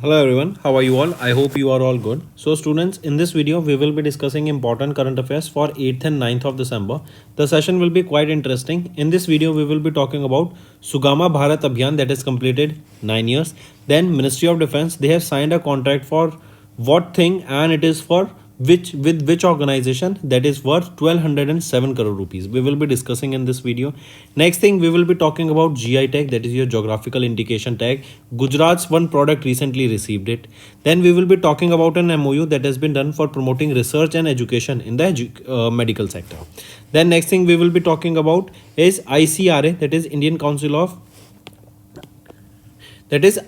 Hello everyone, how are you all? I hope you are all good. So students, in this video we will be discussing important current affairs for 8th and 9th of December. The session will be quite interesting. In this video we will be talking about Sugama Bharat Abhiyan that has completed 9 years. Then Ministry of Defence, they have signed a contract for what thing, and it is for which organization, that is worth 1207 crore rupees. We will be discussing in this video. Next thing, we will be talking about GI tag, that is your geographical indication tag. Gujarat's one product recently received it. Then we will be talking about an MOU that has been done for promoting research and education in the medical sector. Then next thing we will be talking about is ICRA, that is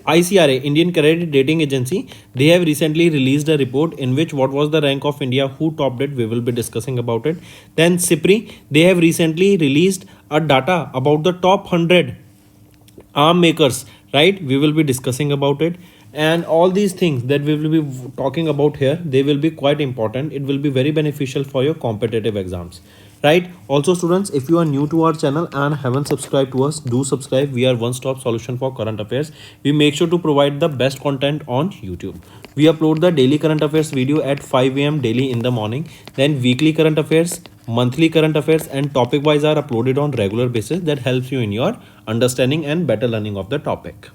ICRA, Indian Credit Rating Agency. They have recently released a report in which what was the rank of India, who topped it, we will be discussing about it. Then CIPRI, they have recently released a data about the top 100 arm makers, right? We will be discussing about it. And all these things that we will be talking about here, they will be quite important. It will be very beneficial for your competitive exams, right? Also students, if you are new to our channel and haven't subscribed to us, do subscribe. We are one-stop solution for current affairs. We make sure to provide the best content on YouTube. We upload the daily current affairs video at 5 a.m. daily in the morning. Then weekly current affairs, monthly current affairs and topic wise are uploaded on regular basis. That helps you in your understanding and better learning of the topic.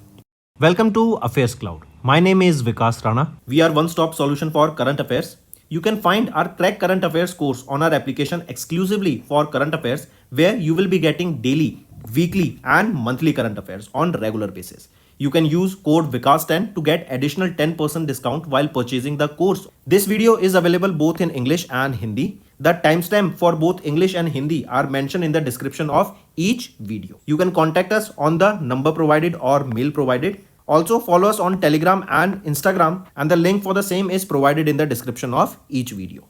Welcome to Affairs Cloud. My name is Vikas Rana. We are one-stop solution for current affairs. You can find our Crack Current Affairs course on our application exclusively for current affairs, where you will be getting daily, weekly and monthly current affairs on regular basis. You can use code VIKAS10 to get additional 10% discount while purchasing the course. This video is available both in English and Hindi. The timestamp for both English and Hindi are mentioned in the description of each video. You can contact us on the number provided or mail provided. Also follow us on Telegram and Instagram, and the link for the same is provided in the description of each video.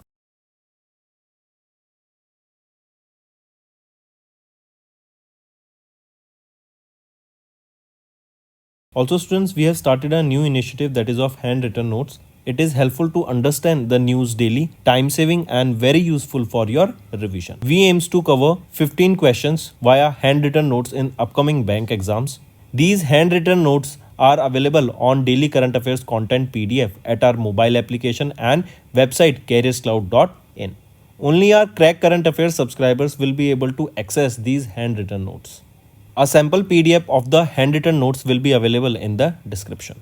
Also students, we have started a new initiative that is of handwritten notes. It is helpful to understand the news daily, time saving and very useful for your revision. We aims to cover 15 questions via handwritten notes in upcoming bank exams. These handwritten notes are available on daily current affairs content PDF at our mobile application and website careerscloud.in. Only our Crack Current Affairs subscribers will be able to access these handwritten notes. A sample PDF of the handwritten notes will be available in the description.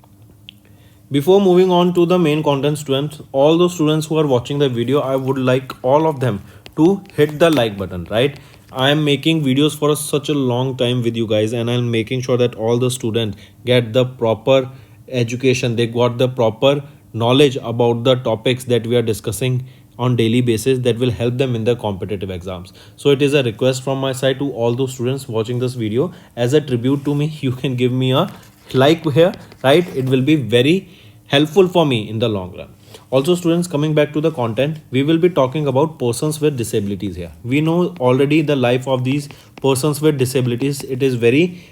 Before moving on to the main content, students, all those students who are watching the video, I would like all of them to hit the like button, right? I am making videos for such a long time with you guys, and I'm making sure that all the students get the proper education. They got the proper knowledge about the topics that we are discussing on daily basis that will help them in the competitive exams. So it is a request from my side to all those students watching this video. As a tribute to me, you can give me a like here, right? It will be very helpful for me in the long run. Also students, coming back to the content, we will be talking about persons with disabilities here. We know already the life of these persons with disabilities. It is very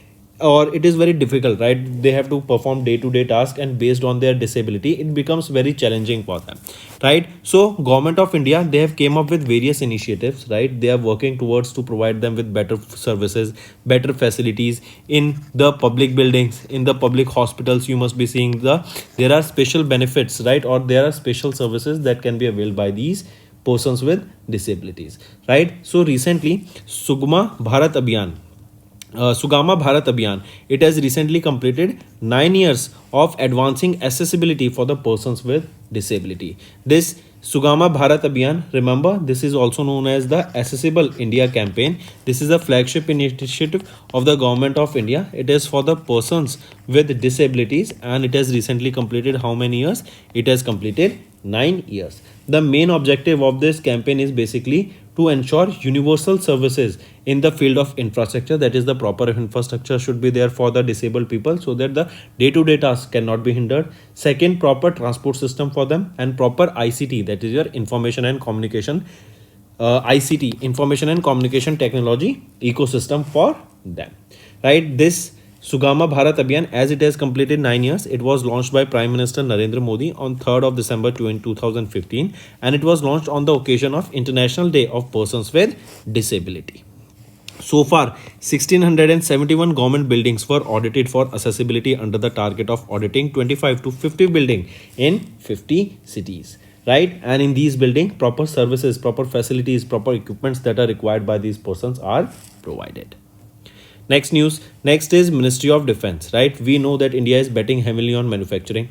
difficult, right? They have to perform day-to-day tasks, and based on their disability it becomes very challenging for them, right? So Government of India, they have came up with various initiatives, right? They are working towards to provide them with better services, better facilities in the public buildings, in the public hospitals. You must be seeing there are special benefits, right? Or there are special services that can be availed by these persons with disabilities, right? So recently Sugama Bharat Abhiyan, it has recently completed 9 years of advancing accessibility for the persons with disability. This Sugama Bharat Abhiyan, remember, this is also known as the Accessible India campaign. This is a flagship initiative of the Government of India. It is for the persons with disabilities, and it has recently completed how many years? It has completed 9 years. The main objective of this campaign is basically to ensure universal services in the field of infrastructure. That is, the proper infrastructure should be there for the disabled people so that the day-to-day tasks cannot be hindered. Second, proper transport system for them, and proper ICT, that is your information and communication ICT, information and communication technology ecosystem for them, right? This Sugama Bharat Abhiyan, as it has completed 9 years, it was launched by Prime Minister Narendra Modi on 3rd of December 2015, and it was launched on the occasion of International Day of Persons with Disability. So far, 1671 government buildings were audited for accessibility under the target of auditing 25 to 50 building in 50 cities. Right? And in these buildings, proper services, proper facilities, proper equipments that are required by these persons are provided. Next news. Next is Ministry of Defense. Right? We know that India is betting heavily on manufacturing.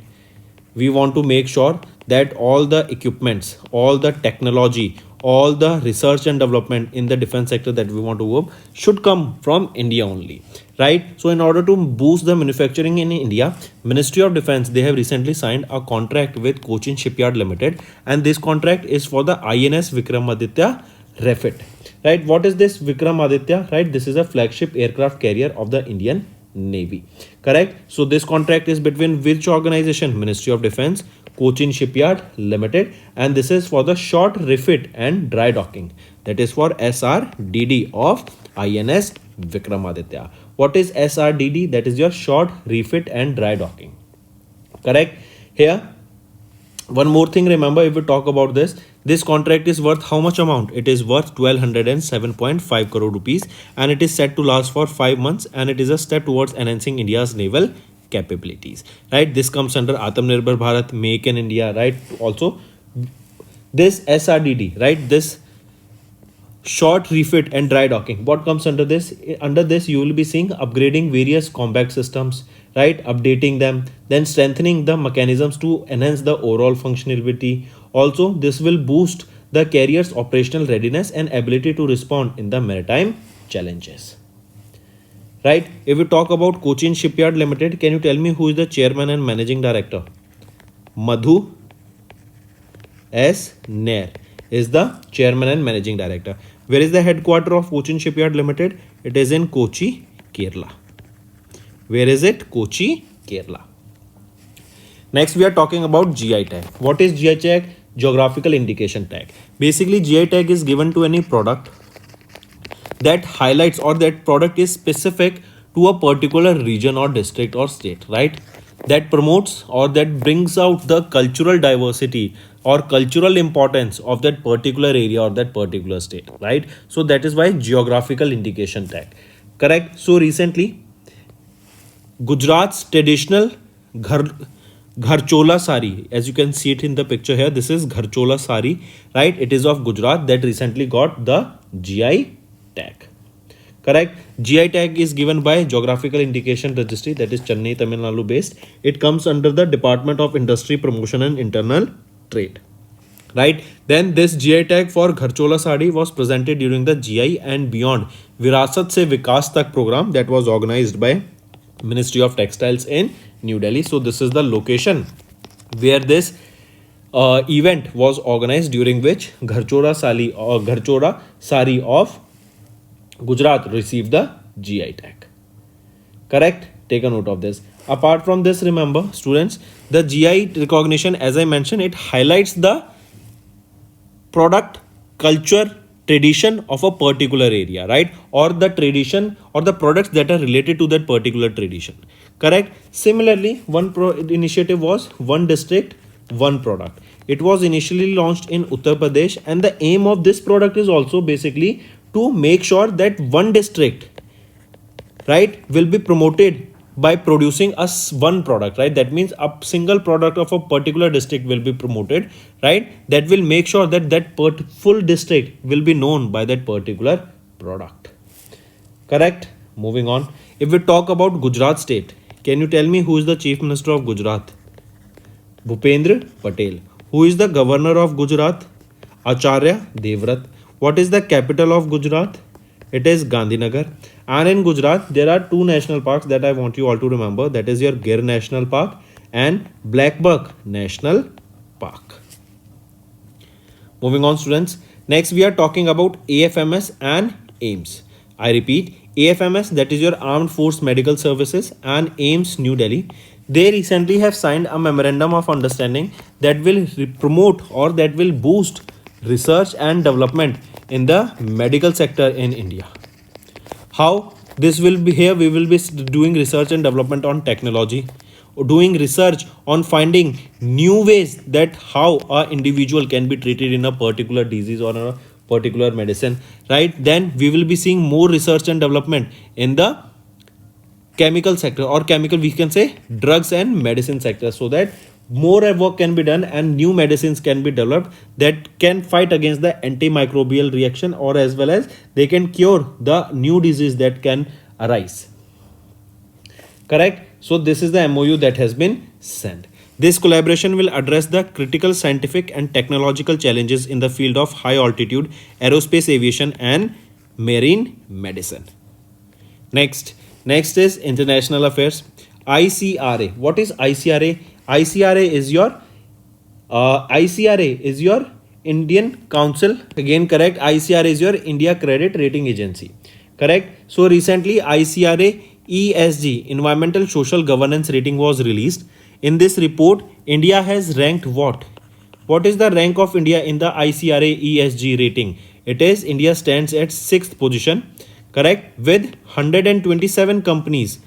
We want to make sure that all the equipments, all the technology, all the research and development in the defense sector that we want to work should come from India only, right? So in order to boost the manufacturing in India, Ministry of Defense, they have recently signed a contract with Cochin Shipyard Limited, and this contract is for the INS Vikramaditya Refit. Right? What is this Vikramaditya? Right? This is a flagship aircraft carrier of the Indian Navy. Correct? So this contract is between which organization? Ministry of Defense, Cochin Shipyard Limited, and this is for the short refit and dry docking. That is for SRDD of INS Vikramaditya. What is SRDD? That is your short refit and dry docking. Correct? Here, one more thing, remember, if we talk about this contract is worth how much amount? It is worth 1207.5 crore rupees, and it is set to last for 5 months, and it is a step towards enhancing India's naval capabilities. Right? This comes under Atmanirbhar Bharat, Make in India. Right? Also, this SRDD, right? This short refit and dry docking, what comes under this? Under this you will be seeing upgrading various combat systems, right? Updating them, then strengthening the mechanisms to enhance the overall functionality. Also, this will boost the carrier's operational readiness and ability to respond in the maritime challenges. Right? If we talk about Cochin Shipyard Limited, can you tell me who is the chairman and managing director? Madhu S. Nair is the chairman and managing director. Where is the headquarter of Cochin Shipyard Limited? It is in Kochi, Kerala. Where is it? Kochi, Kerala. Next, we are talking about GI tag. What is GI tag? Geographical indication tag. Basically, GI tag is given to any product that highlights or that product is specific to a particular region or district or state, right? That promotes or that brings out the cultural diversity or cultural importance of that particular area or that particular state, right? So that is why geographical indication tag. Correct? So recently, Gujarat's traditional Gharchola sari, as you can see it in the picture here, this is Gharchola sari, right? It is of Gujarat that recently got the GI tag. Correct? GI tag is given by Geographical Indication Registry, that is Chennai, Tamil Nadu based. It comes under the Department of Industry Promotion and Internal Trade. Right? Then this GI tag for Gharchola sari was presented during the GI and Beyond Virasat Se Vikas Tak program that was organized by Ministry of Textiles in New Delhi. So this is the location where this event was organized, during which Gharchola sari of Gujarat received the GI tag. Correct? Take a note of this. Apart from this, remember students, the GI recognition, as I mentioned, it highlights the product, culture, tradition of a particular area, right? Or the tradition or the products that are related to that particular tradition. Correct? Similarly, one initiative was one district, one product. It was initially launched in Uttar Pradesh, and the aim of this product is also basically to make sure that one district, right, will be promoted by producing one product, right? That means a single product of a particular district will be promoted, right? That will make sure that full district will be known by that particular product. Correct? Moving on. If we talk about Gujarat state, can you tell me who is the Chief Minister of Gujarat? Bhupendra Patel. Who is the Governor of Gujarat? Acharya Devvrat. What is the capital of Gujarat? It is Gandhinagar. And in Gujarat, there are two national parks that I want you all to remember. That is your Gir National Park and Blackbuck National Park. Moving on, students. Next, we are talking about AFMS and AIMS. I repeat, AFMS, that is your Armed Force Medical Services, and AIMS New Delhi. They recently have signed a memorandum of understanding that will promote or that will boost research and development in the medical sector in India. How this will be? Here we will be doing research and development on technology, doing research on finding new ways that how an individual can be treated in a particular disease or a particular medicine, right? Then we will be seeing more research and development in the chemical sector, or chemical, we can say drugs and medicine sector, so that more work can be done and new medicines can be developed that can fight against the antimicrobial reaction, or as well as they can cure the new disease that can arise. Correct? So this is the MOU that has been sent. This collaboration will address the critical scientific and technological challenges in the field of high altitude aerospace aviation and marine medicine. Next is international affairs. ICRA. What is ICRA? ICRA is your Indian Council. Again, correct. ICRA is your India Credit Rating Agency. Correct. So recently ICRA ESG, Environmental Social Governance Rating, was released. In this report, India has ranked what? What is the rank of India in the ICRA ESG rating? It is India stands at 6th position. Correct, with 127 companies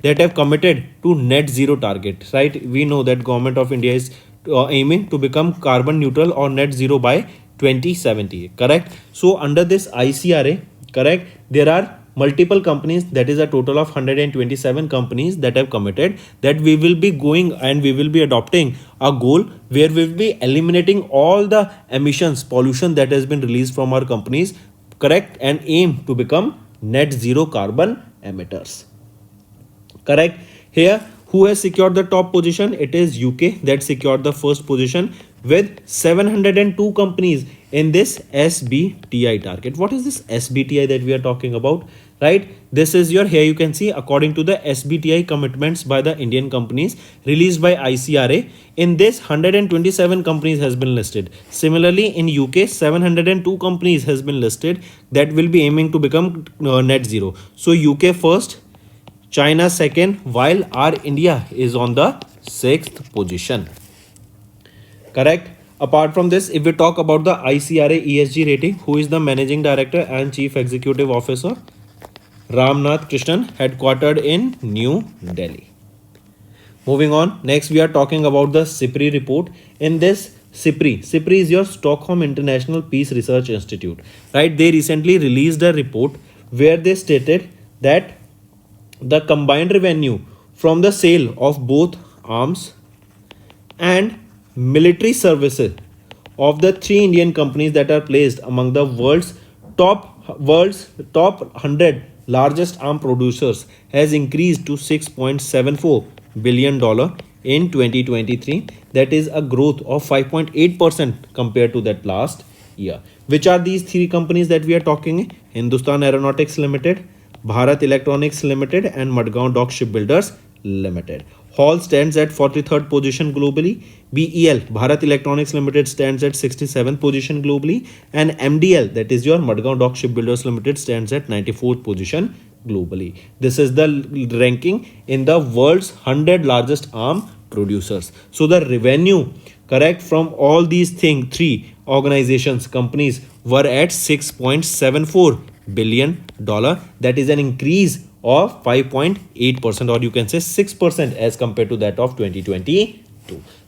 that have committed to net zero target, right? We know that government of India is aiming to become carbon neutral or net zero by 2070. Correct. So under this ICRA, correct, there are multiple companies, that is a total of 127 companies that have committed that we will be going and we will be adopting a goal where we will be eliminating all the emissions, pollution that has been released from our companies. Correct, and aim to become net zero carbon emitters. Correct. Here, who has secured the top position? It is UK that secured the first position with 702 companies in this SBTi target. What is this SBTi that we are talking about? Right, this is your, here you can see, according to the SBTi commitments by the Indian companies released by ICRA, in this 127 companies has been listed. Similarly, in UK 702 companies has been listed that will be aiming to become net zero. So UK first, China second, while our India is on the 6th position. Correct. Apart from this, if we talk about the ICRA ESG rating, who is the managing director and chief executive officer? Ramnath Krishnan, headquartered in New Delhi. Moving on, next we are talking about the SIPRI report. In this SIPRI is your Stockholm International Peace Research Institute, right? They recently released a report where they stated that the combined revenue from the sale of both arms and military services of the 3 Indian companies that are placed among the world's top 100 largest arm producers has increased to $6.74 billion in 2023. That is a growth of 5.8% compared to that last year. Which are these 3 companies that we are talking? Hindustan Aeronautics Limited, Bharat Electronics Limited and Madgaon Dock Shipbuilders Limited. Hall stands at 43rd position globally. BEL, Bharat Electronics Limited, stands at 67th position globally. And MDL, that is your Madgaon Dock Shipbuilders Limited, stands at 94th position globally. This is the ranking in the world's 100 largest arm producers. So the revenue, correct, from all these 3 organizations, companies, were at $6.74 billion. That is an increase of 5.8%, or you can say 6% as compared to that of 2022.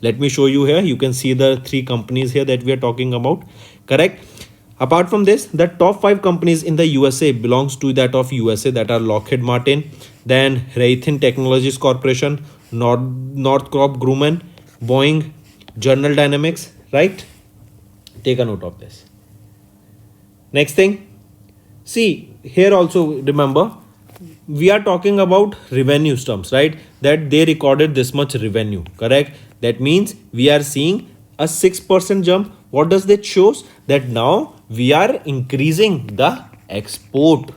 Let me show you here. You can see the 3 companies here that we are talking about. Correct. Apart from this, the top 5 companies in the USA belongs to that of USA, that are Lockheed Martin, then Raytheon Technologies Corporation, Northrop Grumman, Boeing, General Dynamics, right? Take a note of this. Next thing, see here also, remember we are talking about revenue terms, right? That they recorded this much revenue, correct? That means we are seeing a 6% jump. What does that shows? That now we are increasing the export,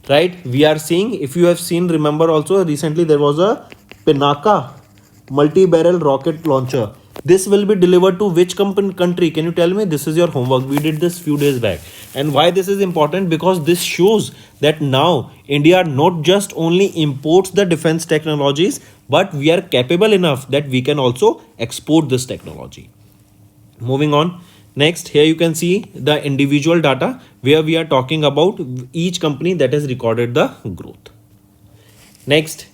right? We are seeing, if you have seen, remember also recently there was a Pinaka multi-barrel rocket launcher. This will be delivered to which country? Can you tell me? This is your homework. We did this few days back. And why this is important? Because this shows that now India not just only imports the defense technologies, but we are capable enough that we can also export this technology. Moving on. Next, here you can see the individual data where we are talking about each company that has recorded the growth. Next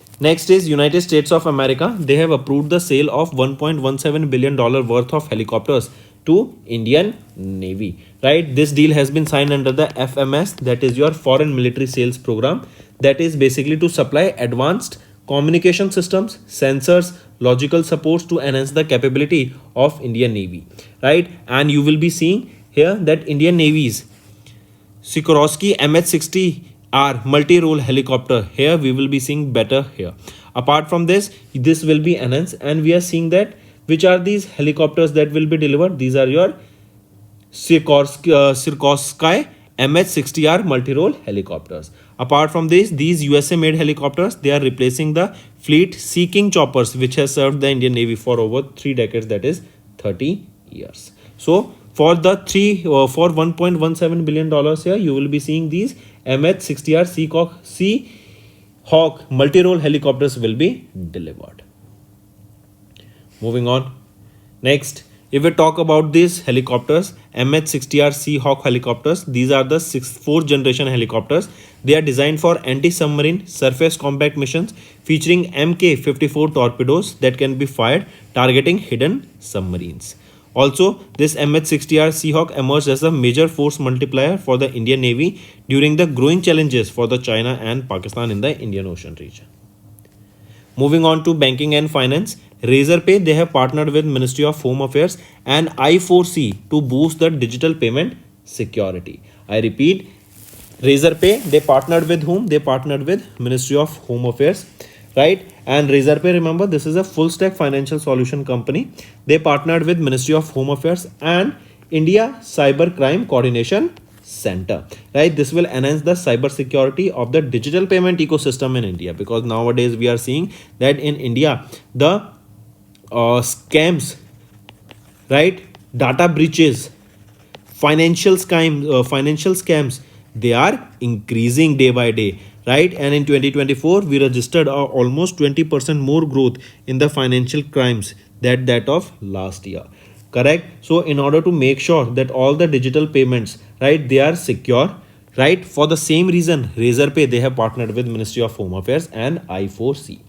is United States of America. They have approved the sale of $1.17 billion worth of helicopters to Indian Navy, right? This deal has been signed under the FMS, that is your Foreign Military Sales Program, that is basically to supply advanced communication systems, sensors, logical supports to enhance the capability of Indian Navy, right? And you will be seeing here that Indian Navy's Sikorsky MH-60R multi-role helicopter, here we will be seeing better here. Apart from this will be enhanced, and we are seeing that which are these helicopters that will be delivered. These are your Sikorsky MH-60R multi-role helicopters. Apart from this, these USA made helicopters, they are replacing the fleet Sea King choppers which has served the Indian Navy for over 3 decades, that is 30 years. So for the for $1.17 billion here, you will be seeing these MH-60R Seahawk multi-role helicopters will be delivered. Moving on. Next, if we talk about these helicopters, MH-60R Seahawk helicopters, these are the 4th generation helicopters. They are designed for anti-submarine surface combat missions featuring Mk-54 torpedoes that can be fired targeting hidden submarines. Also, this MH-60R Seahawk emerged as a major force multiplier for the Indian Navy during the growing challenges for the China and Pakistan in the Indian Ocean region. Moving on to banking and finance, Razorpay, they have partnered with Ministry of Home Affairs and I4C to boost the digital payment security. I repeat, Razorpay, they partnered with whom? They partnered with Ministry of Home Affairs, right? And Razorpay, remember, this is a full stack financial solution company. They partnered with Ministry of Home Affairs and India Cyber Crime Coordination Center, right? This will enhance the cyber security of the digital payment ecosystem in India, because nowadays we are seeing that in India the scams, right, data breaches, financial scams, they are increasing day by day, right? And in 2024 we registered almost 20% more growth in the financial crimes than that of last year, correct? So in order to make sure that all the digital payments, right, they are secure, right, for the same reason Razorpay, they have partnered with Ministry of Home Affairs and I4C.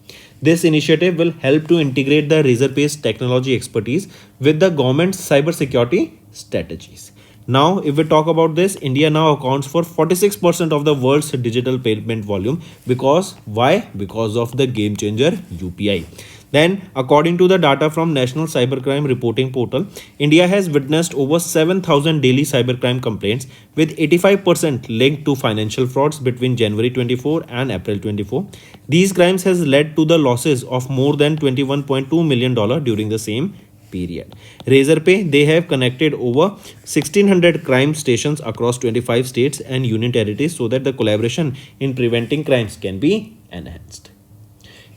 This initiative will help to integrate the Razorpay's technology expertise with the government's cybersecurity strategies. Now, if we talk about this, India now accounts for 46% of the world's digital payment volume. Because why? Because of the game changer UPI. Then, according to the data from National Cybercrime Reporting Portal, India has witnessed over 7,000 daily cybercrime complaints, with 85% linked to financial frauds between January 24 and April 24. These crimes has led to the losses of more than $21.2 million during the same period. Razorpay, they have connected over 1,600 crime stations across 25 states and union territories so that the collaboration in preventing crimes can be enhanced.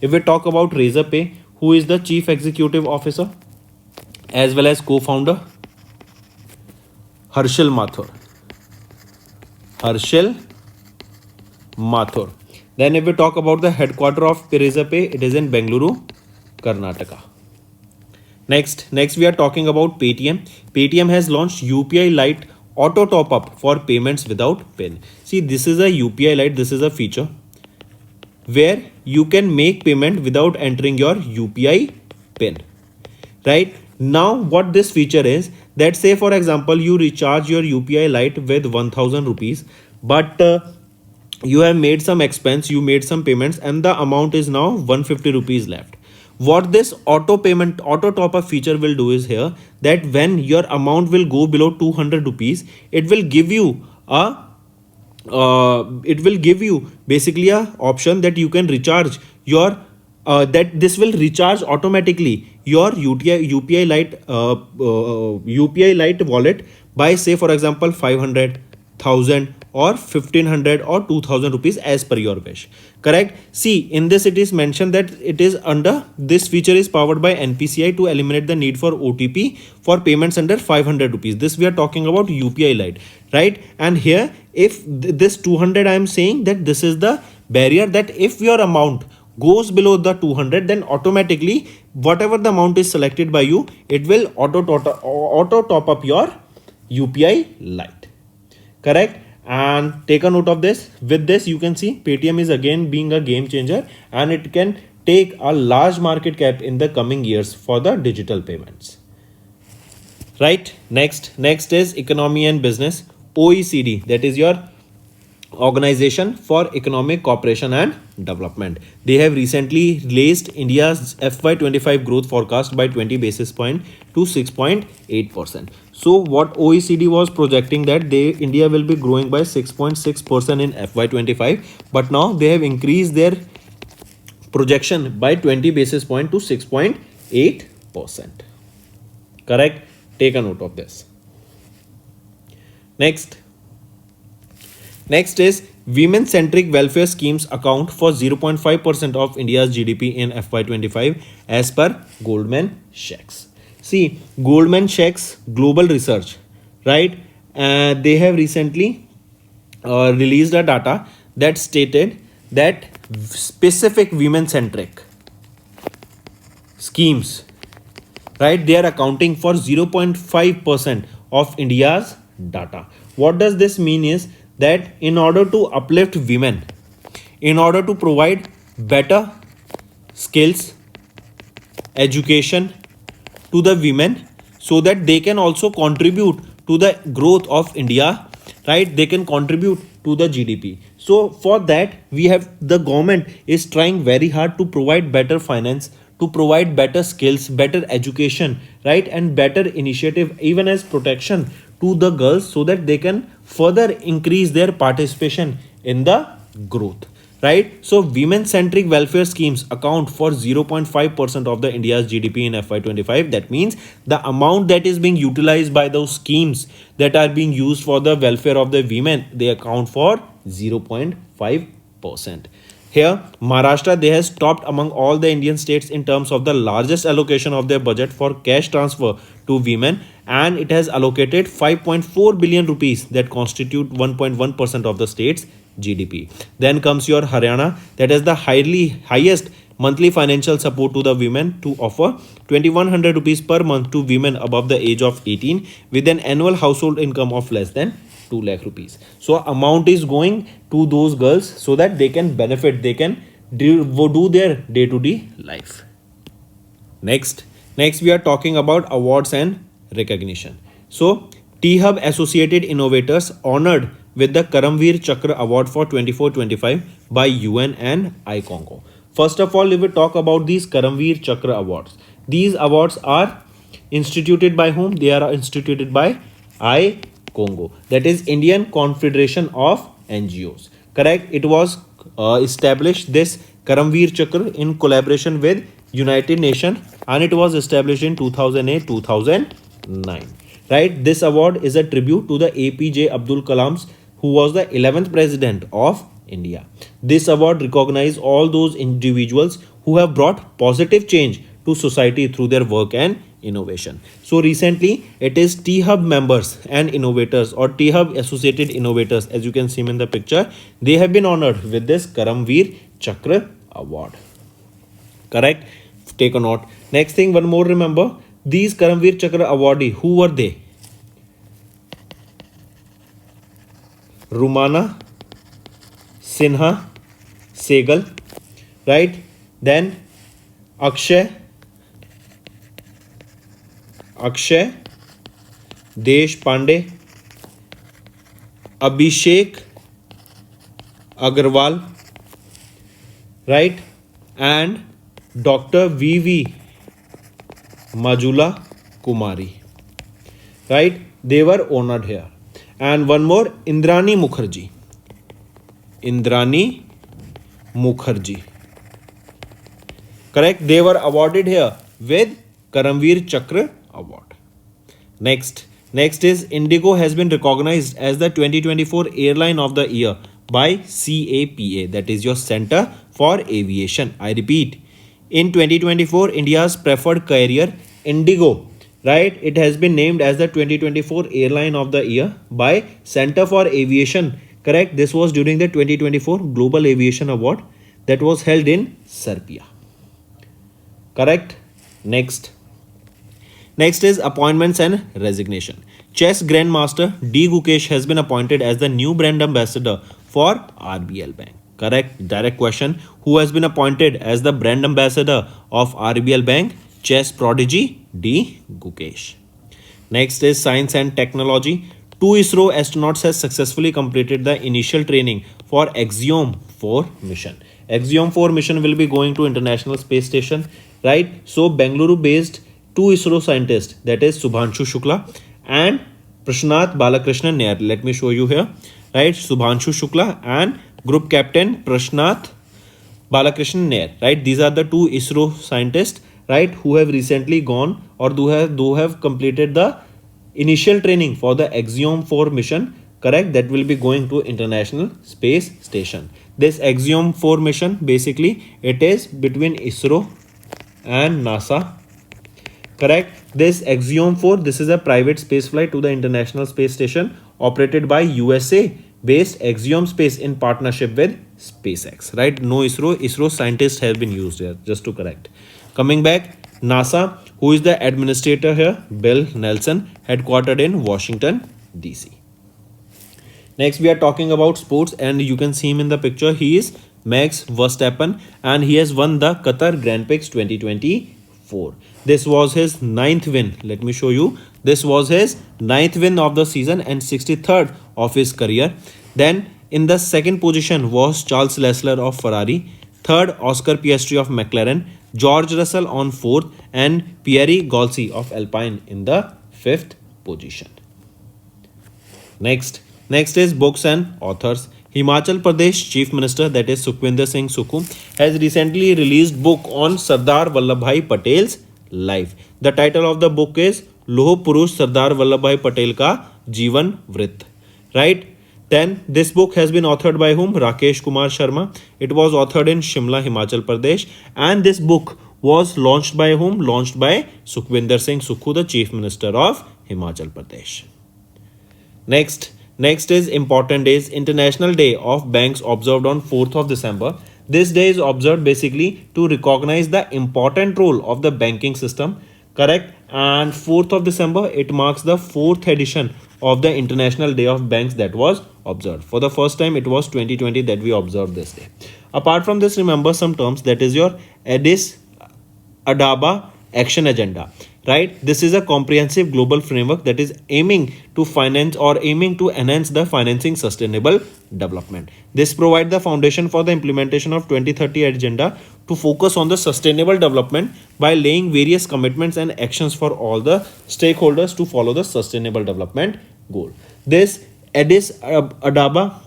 If we talk about Razorpay, who is the Chief Executive Officer as well as co-founder? Harshil Mathur. Then if we talk about the headquarter of Razorpay, it is in Bengaluru, Karnataka. Next we are talking about Paytm. Paytm has launched UPI Lite auto top up for payments without PIN. See, this is a UPI Lite, this is a feature where you can make payment without entering your UPI PIN, right? Now what this feature is, that say for example you recharge your UPI Lite with 1000 rupees, but you have made some expense, you made some payments and the amount is now 150 rupees left. What this auto top up feature will do is here, that when your amount will go below 200 rupees, it will give you basically a option that you can recharge your that this will recharge automatically your UPI Lite wallet by say for example 500, 1000 or 1500 or 2000 rupees as per your wish, correct? See, in this it is mentioned that it is under this feature is powered by NPCI to eliminate the need for OTP for payments under 500 rupees. This we are talking about UPI Lite, right? And here if this 200, I am saying that this is the barrier, that if your amount goes below the 200, then automatically whatever the amount is selected by you, it will auto top up your UPI Lite, correct? And take a note of this. With this you can see Paytm is again being a game changer and it can take a large market cap in the coming years for the digital payments. right? Next is economy and business. OECD, that is your Organization for Economic Cooperation and Development. They have recently raised India's FY25 growth forecast by 20 basis point to 6.8%. So what OECD was projecting that India will be growing by 6.6% in FY25, but now they have increased their projection by 20 basis point to 6.8%. Correct? Take a note of this. Next is women-centric welfare schemes account for 0.5% of India's GDP in FY25 as per Goldman Sachs. See, Goldman Sachs Global Research, right? They have recently released a data that stated that specific women-centric schemes, right, they are accounting for 0.5% of India's data. What does this mean is that in order to uplift women, in order to provide better skills, education to the women so that they can also contribute to the growth of India, right? They can contribute to the GDP. So for that, the government is trying very hard to provide better finance, to provide better skills, better education, right? And better initiative, even as protection to the girls so that they can further increase their participation in the growth, right? So women centric welfare schemes account for 0.5% of the India's GDP in FY25. That means the amount that is being utilized by those schemes that are being used for the welfare of the women, they account for 0.5%. Here, Maharashtra, they has topped among all the Indian states in terms of the largest allocation of their budget for cash transfer to women, and it has allocated 5.4 billion rupees that constitute 1.1% of the state's GDP. Then comes your Haryana, that is the highest monthly financial support to the women to offer 2100 rupees per month to women above the age of 18 with an annual household income of less than 2 lakh rupees. So amount is going to those girls so that they can benefit, they can do their day-to-day life. Next we are talking about awards and recognition. So T-Hub Associated Innovators honored with the Karamveer Chakra Award for 24-25 by UN and iCongo. First of all, we will talk about these Karamveer Chakra Awards. These awards are instituted by whom? They are instituted by iCongo, that is Indian Confederation of NGOs. Correct? It was established, this Karamveer Chakra, in collaboration with United Nations, and it was established in 2008-2009. Right? This award is a tribute to the APJ Abdul Kalam's, who was the 11th president of India. This award recognizes all those individuals who have brought positive change to society through their work and innovation. So recently, it is T-Hub members and innovators, or T-Hub Associated Innovators, as you can see in the picture, they have been honored with this Karamveer Chakra Award. Correct? Take a note. Next thing, one more remember, these Karamveer Chakra awardee, who were they? Rumana Sinha Sehgal, right? Then Akshay Deshpande, Abhishek Agarwal, right? And Dr. V.V. Majula Kumari, right? They were honored here. And one more, Indrani Mukherjee, correct? They were awarded here with Karamveer Chakra Award. Next is Indigo has been recognized as the 2024 Airline of the Year by CAPA, that is your Center for Aviation. I repeat, in 2024, India's preferred carrier, Indigo, right? It has been named as the 2024 Airline of the Year by Center for Aviation. Correct? This was during the 2024 Global Aviation Award that was held in Serbia. Correct? Next is appointments and resignation. Chess Grandmaster D. Gukesh has been appointed as the new brand ambassador for RBL Bank. Correct? Direct question. Who has been appointed as the brand ambassador of RBL Bank? Chess prodigy D. Gukesh. Next is science and technology. Two ISRO astronauts has successfully completed the initial training for Axiom 4 mission. Axiom 4 mission will be going to International Space Station, right? So Bengaluru based two ISRO scientists, that is Subhanshu Shukla and Prashnath Balakrishnan Nair. Let me show you here, right? Subhanshu Shukla and Group Captain Prashnath Balakrishnan Nair, right? These are the two ISRO scientists, right, who have recently gone or who have completed the initial training for the Axiom 4 mission, correct? That will be going to International Space Station. This Axiom 4 mission, basically, it is between ISRO and NASA, correct? This Axiom 4, this is a private space flight to the International Space Station operated by USA based Axiom Space in partnership with SpaceX, right? No ISRO scientists have been used here, just to correct. Coming back, NASA, who is the administrator here? Bill Nelson, headquartered in Washington, D.C. Next, we are talking about sports, and you can see him in the picture. He is Max Verstappen, and he has won the Qatar Grand Prix 2024. This was his 9th win. Let me show you. This was his 9th win of the season and 63rd of his career. Then in the second position was Charles Leclerc of Ferrari, third Oscar Piastri of McLaren, George Russell on fourth, and Pierre Gasly of Alpine in the fifth position. Next is books and authors. Himachal Pradesh Chief Minister, that is Sukhwinder Singh Sukhu, has recently released book on Sardar Vallabhbhai Patel's life. The title of the book is Loh Purush Sardar Vallabhbhai Patel Ka Jeevan Vrit, right? Then this book has been authored by whom? Rakesh Kumar Sharma. It was authored in Shimla, Himachal Pradesh, and this book was launched by whom? Launched by Sukhwinder Singh Sukhu, the Chief Minister of Himachal Pradesh. Next is important days. International Day of Banks observed on 4th of December. This day is observed basically to recognize the important role of the banking system, correct? And 4th of December, it marks the 4th edition of the International Day of Banks that was observed. For the first time, it was 2020 that we observed this day. Apart from this, remember some terms, that is your Addis Ababa Action Agenda, right? This is a comprehensive global framework that is aiming to enhance the financing sustainable development. This provides the foundation for the implementation of 2030 agenda to focus on the sustainable development by laying various commitments and actions for all the stakeholders to follow the sustainable development goal. This Addis Ababa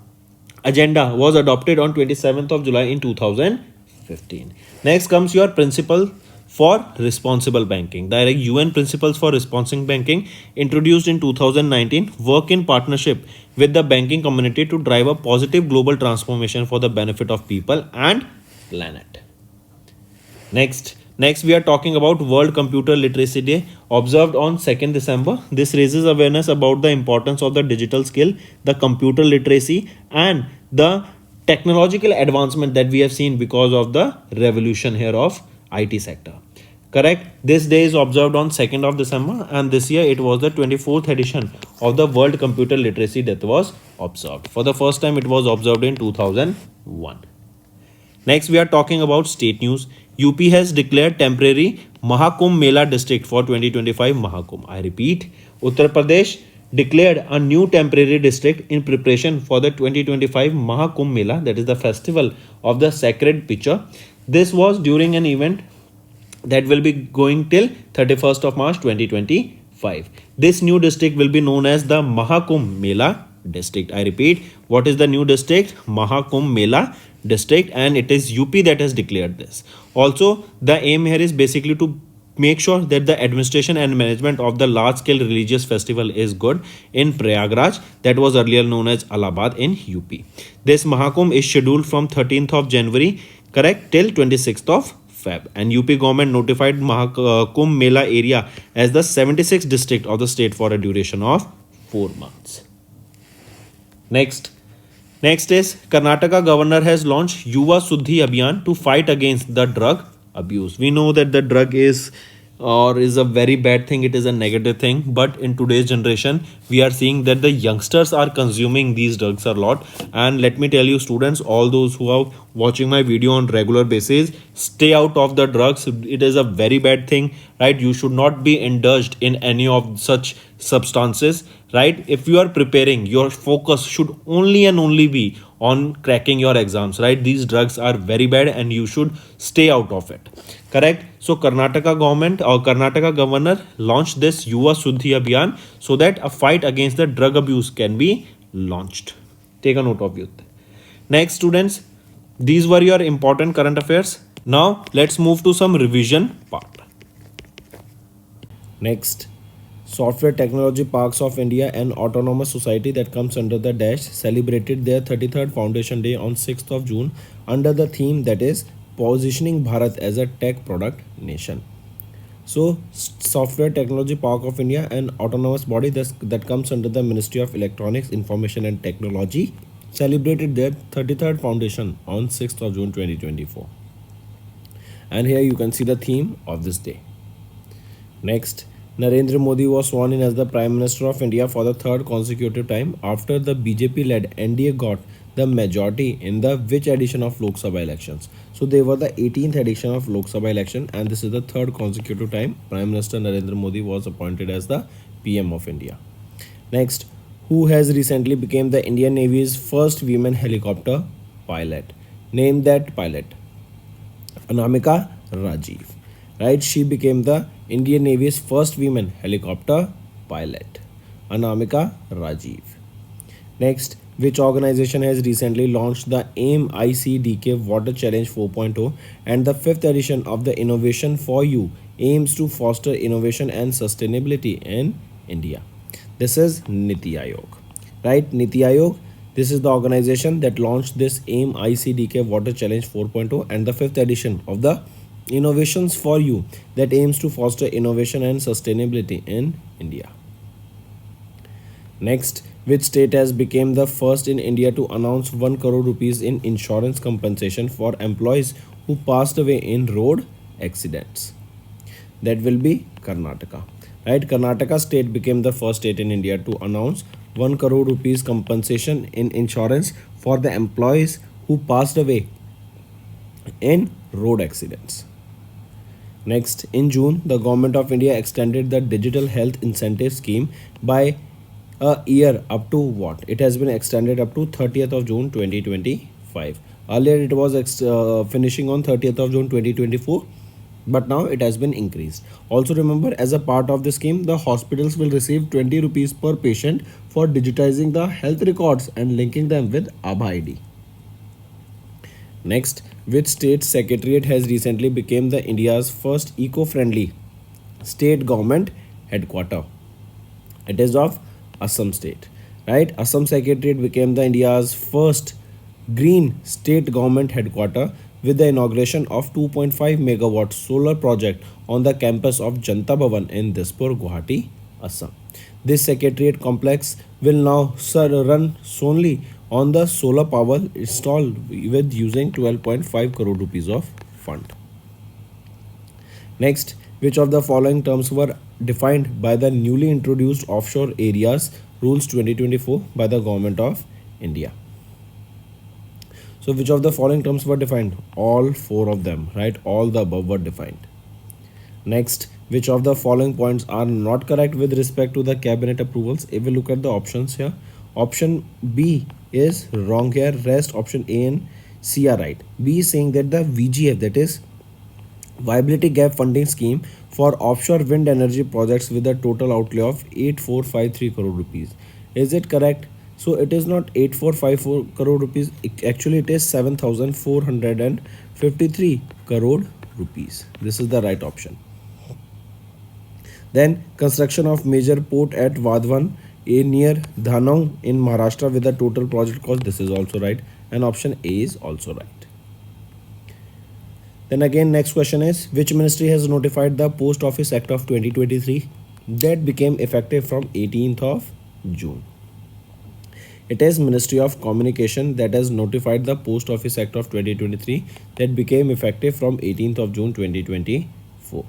agenda was adopted on 27th of July in 2015. Next comes your principle for responsible banking. The UN Principles for Responsible Banking, introduced in 2019, work in partnership with the banking community to drive a positive global transformation for the benefit of people and planet. Next we are talking about World Computer Literacy Day, observed on 2nd December. This raises awareness about the importance of the digital skill, the computer literacy, and the technological advancement that we have seen because of the revolution here of IT sector, correct? This day is observed on 2nd of December, and this year it was the 24th edition of the World Computer Literacy that was observed. For the first time, it was observed in 2001. Next, we are talking about state news. UP has declared temporary Mahakumbh Mela district for 2025 Mahakumbh. I repeat, Uttar Pradesh declared a new temporary district in preparation for the 2025 Mahakumbh Mela, that is the festival of the sacred pitcher. This was during an event that will be going till 31st of March 2025. This new district will be known as the Mahakumbh Mela district. I repeat, what is the new district? Mahakumbh Mela district, and it is UP that has declared this. Also, the aim here is basically to make sure that the administration and management of the large-scale religious festival is good in Prayagraj, that was earlier known as Allahabad in UP. This Mahakumbh is scheduled from 13th of January, correct, till 26th of Feb. And UP government notified Mahakumbh Mela area as the 76th district of the state for a duration of 4 months. Next is Karnataka governor has launched Yuva Suddhi Abhiyan to fight against the drug abuse. We know that the drug is or is a very bad thing, it is a negative thing. But in today's generation we are seeing that the youngsters are consuming these drugs a lot. And let me tell you students, all those who are watching my video on regular basis, stay out of the drugs. It is a very bad thing, right? You should not be indulged in any of such substances, right? If you are preparing, your focus should only and only be on cracking your exams, right? These drugs are very bad and you should stay out of it, correct? So Karnataka government or Karnataka governor launched this Yuva Shuddhi Abhiyan so that a fight against the drug abuse can be launched. Take a note of it. Next students, these were your important current affairs. Now let's move to some revision part. Next, Software Technology Parks of India, an autonomous society that comes under the dash, celebrated their 33rd Foundation Day on 6th of June under the theme that is positioning Bharat as a tech product nation. So, Software Technology Park of India, an autonomous body that comes under the Ministry of Electronics, Information and Technology, celebrated their 33rd foundation on 6th of June 2024. And here you can see the theme of this day. Next, Narendra Modi was sworn in as the Prime Minister of India for the third consecutive time after the BJP-led NDA got the majority in the which edition of Lok Sabha elections. So they were the 18th edition of Lok Sabha election, and this is the third consecutive time Prime Minister Narendra Modi was appointed as the PM of India. Next, who has recently become the Indian Navy's first women helicopter pilot? Name that pilot. Anamika Rajiv. Right, she became the Indian Navy's first women helicopter pilot. Anamika Rajiv. Next, which organization has recently launched the AIM ICDK Water Challenge 4.0 and the 5th edition of the Innovation for You aims to foster innovation and sustainability in India? This is Niti Aayog. Right, Niti Aayog. This is the organization that launched this AIM ICDK Water Challenge 4.0 and the 5th edition of the Innovations for You that aims to foster innovation and sustainability in India. Next, which state has become the first in India to announce 1 crore rupees in insurance compensation for employees who passed away in road accidents? That will be Karnataka. Right, Karnataka state became the first state in India to announce 1 crore rupees compensation in insurance for the employees who passed away in road accidents. Next, in June, the Government of India extended the Digital Health Incentive Scheme by a year up to what? It has been extended up to 30th of June 2025. Earlier it was finishing on 30th of June 2024, but now it has been increased. Also remember, as a part of the scheme, the hospitals will receive 20 rupees per patient for digitizing the health records and linking them with Aadhaar ID. Next, which state secretariat has recently become the India's first eco-friendly state government headquarter? It is of Assam state, right? Assam secretariat became the India's first green state government headquarter with the inauguration of 2.5 megawatt solar project on the campus of Janta Bhavan in Dispur, Guwahati, Assam. This secretariat complex will now run solely on the solar power installed with using 12.5 crore rupees of fund. Next, which of the following terms were defined by the newly introduced Offshore Areas Rules 2024 by the Government of India? So which of the following terms were defined? All four of them, right? All the above were defined. Next, which of the following points are not correct with respect to the cabinet approvals? If we look at the options here, option B is wrong here. Rest option A and C are right. B is saying that the VGF, that is Viability Gap Funding Scheme for offshore wind energy projects with a total outlay of 8453 crore rupees. Is it correct? So it is not 8454 crore rupees. Actually, it is 7453 crore rupees. This is the right option. Then construction of major port at Vadhavan near Dhanau in Maharashtra with a total project cost. This is also right, and option A is also right. Then again, next question is, which ministry has notified the Post Office Act of 2023 that became effective from 18th of June? It is Ministry of Communication that has notified the Post Office Act of 2023 that became effective from 18th of June 2024.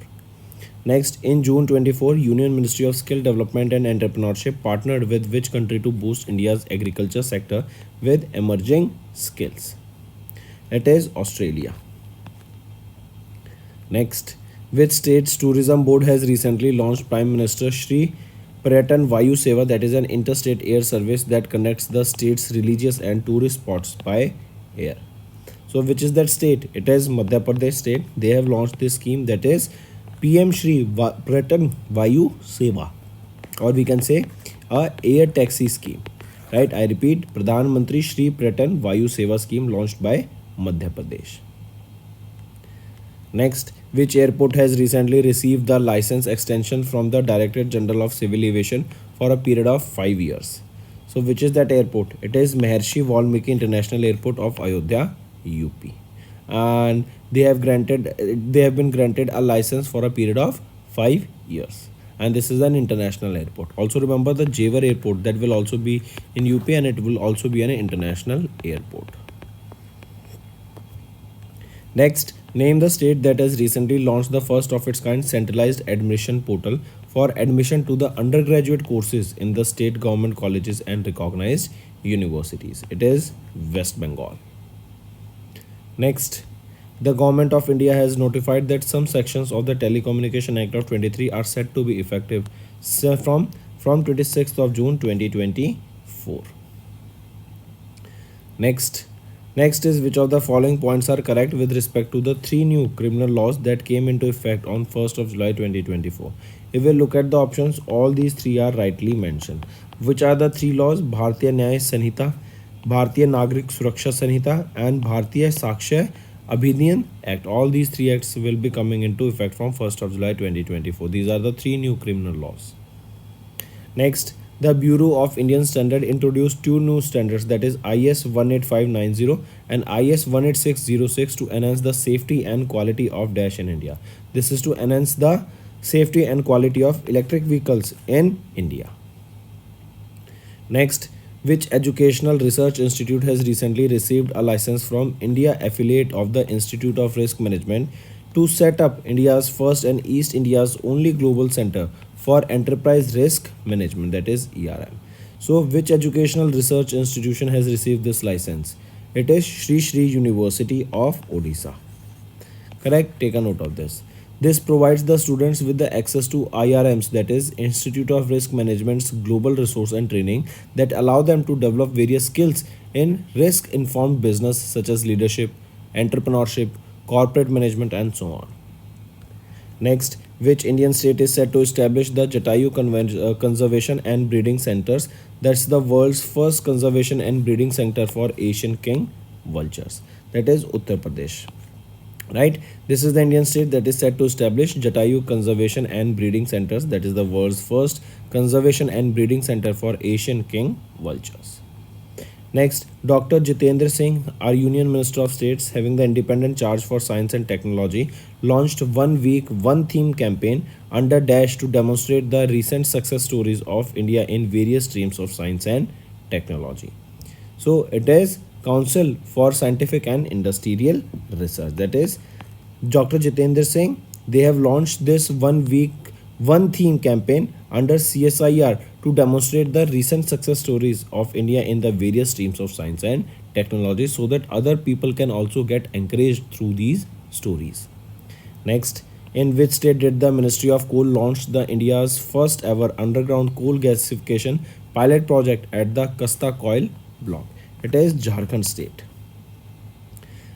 Next, in June 24, Union Ministry of Skill Development and Entrepreneurship partnered with which country to boost India's agriculture sector with emerging skills? It is Australia. Next, which state's tourism board has recently launched Prime Minister Shri Paratan Vayu Seva, that is an interstate air service that connects the state's religious and tourist spots by air. So which is that state? It is Madhya Pradesh state. They have launched this scheme, that is PM Shri Paratan Vayu Seva, or we can say a air taxi scheme. Right? I repeat, Pradhan Mantri Shri Paratan Vayu Seva scheme launched by Madhya Pradesh. Next, which airport has recently received the license extension from the Directorate General of Civil Aviation for a period of 5 years? So which is that airport? It is Maharshi Valmiki International Airport of Ayodhya, UP. And they have been granted a license for a period of 5 years. And this is an international airport. Also remember the Jewar airport, that will also be in UP, and it will also be an international airport. Next, name the state that has recently launched the first of its kind centralized admission portal for admission to the undergraduate courses in the state government colleges and recognized universities. It is West Bengal. Next, the Government of India has notified that some sections of the Telecommunication Act of 23 are set to be effective from 26th of June 2024. Next is which of the following points are correct with respect to the 3 new criminal laws that came into effect on 1st of July 2024. If we look at the options, all these 3 are rightly mentioned. Which are the 3 laws? Bharatiya Nyaya Sanhita, Bharatiya Nagrik Suraksha Sanhita, and Bharatiya Sakshya Abhidhiyan Act. All these 3 acts will be coming into effect from 1st of July 2024. These are the 3 new criminal laws. Next, the Bureau of Indian Standard introduced 2 new standards, that is IS 18590 and IS 18606, to enhance the safety and quality of dash in India. This is to enhance the safety and quality of electric vehicles in India. Next, which educational research institute has recently received a license from India affiliate of the Institute of Risk Management to set up India's first and East India's only global center for enterprise risk management, that is ERM. So which educational research institution has received this license? It is Sri Sri University of Odisha. Correct? Take a note of this. This provides the students with the access to IRMs, that is Institute of Risk Management's global resource and training, that allow them to develop various skills in risk informed business such as leadership, entrepreneurship, corporate management, and so on. Next, which Indian state is set to establish the Jatayu Conservation and Breeding Centers? That's the world's first conservation and breeding center for Asian king vultures. That is Uttar Pradesh. Right? This is the Indian state that is set to establish Jatayu Conservation and Breeding Centers. That is the world's first conservation and breeding center for Asian king vultures. Next, Dr. Jitendra Singh, our Union Minister of States having the independent charge for science and technology, launched 1 week, 1 theme campaign under Dash to demonstrate the recent success stories of India in various streams of science and technology. So it is Council for Scientific and Industrial Research, that is Dr. Jitendra Singh. They have launched this 1 week, 1 theme campaign under CSIR to demonstrate the recent success stories of India in the various streams of science and technology, so that other people can also get encouraged through these stories. Next, in which state did the Ministry of Coal launch the India's first ever underground coal gasification pilot project at the Kasta Coal block? It is Jharkhand state.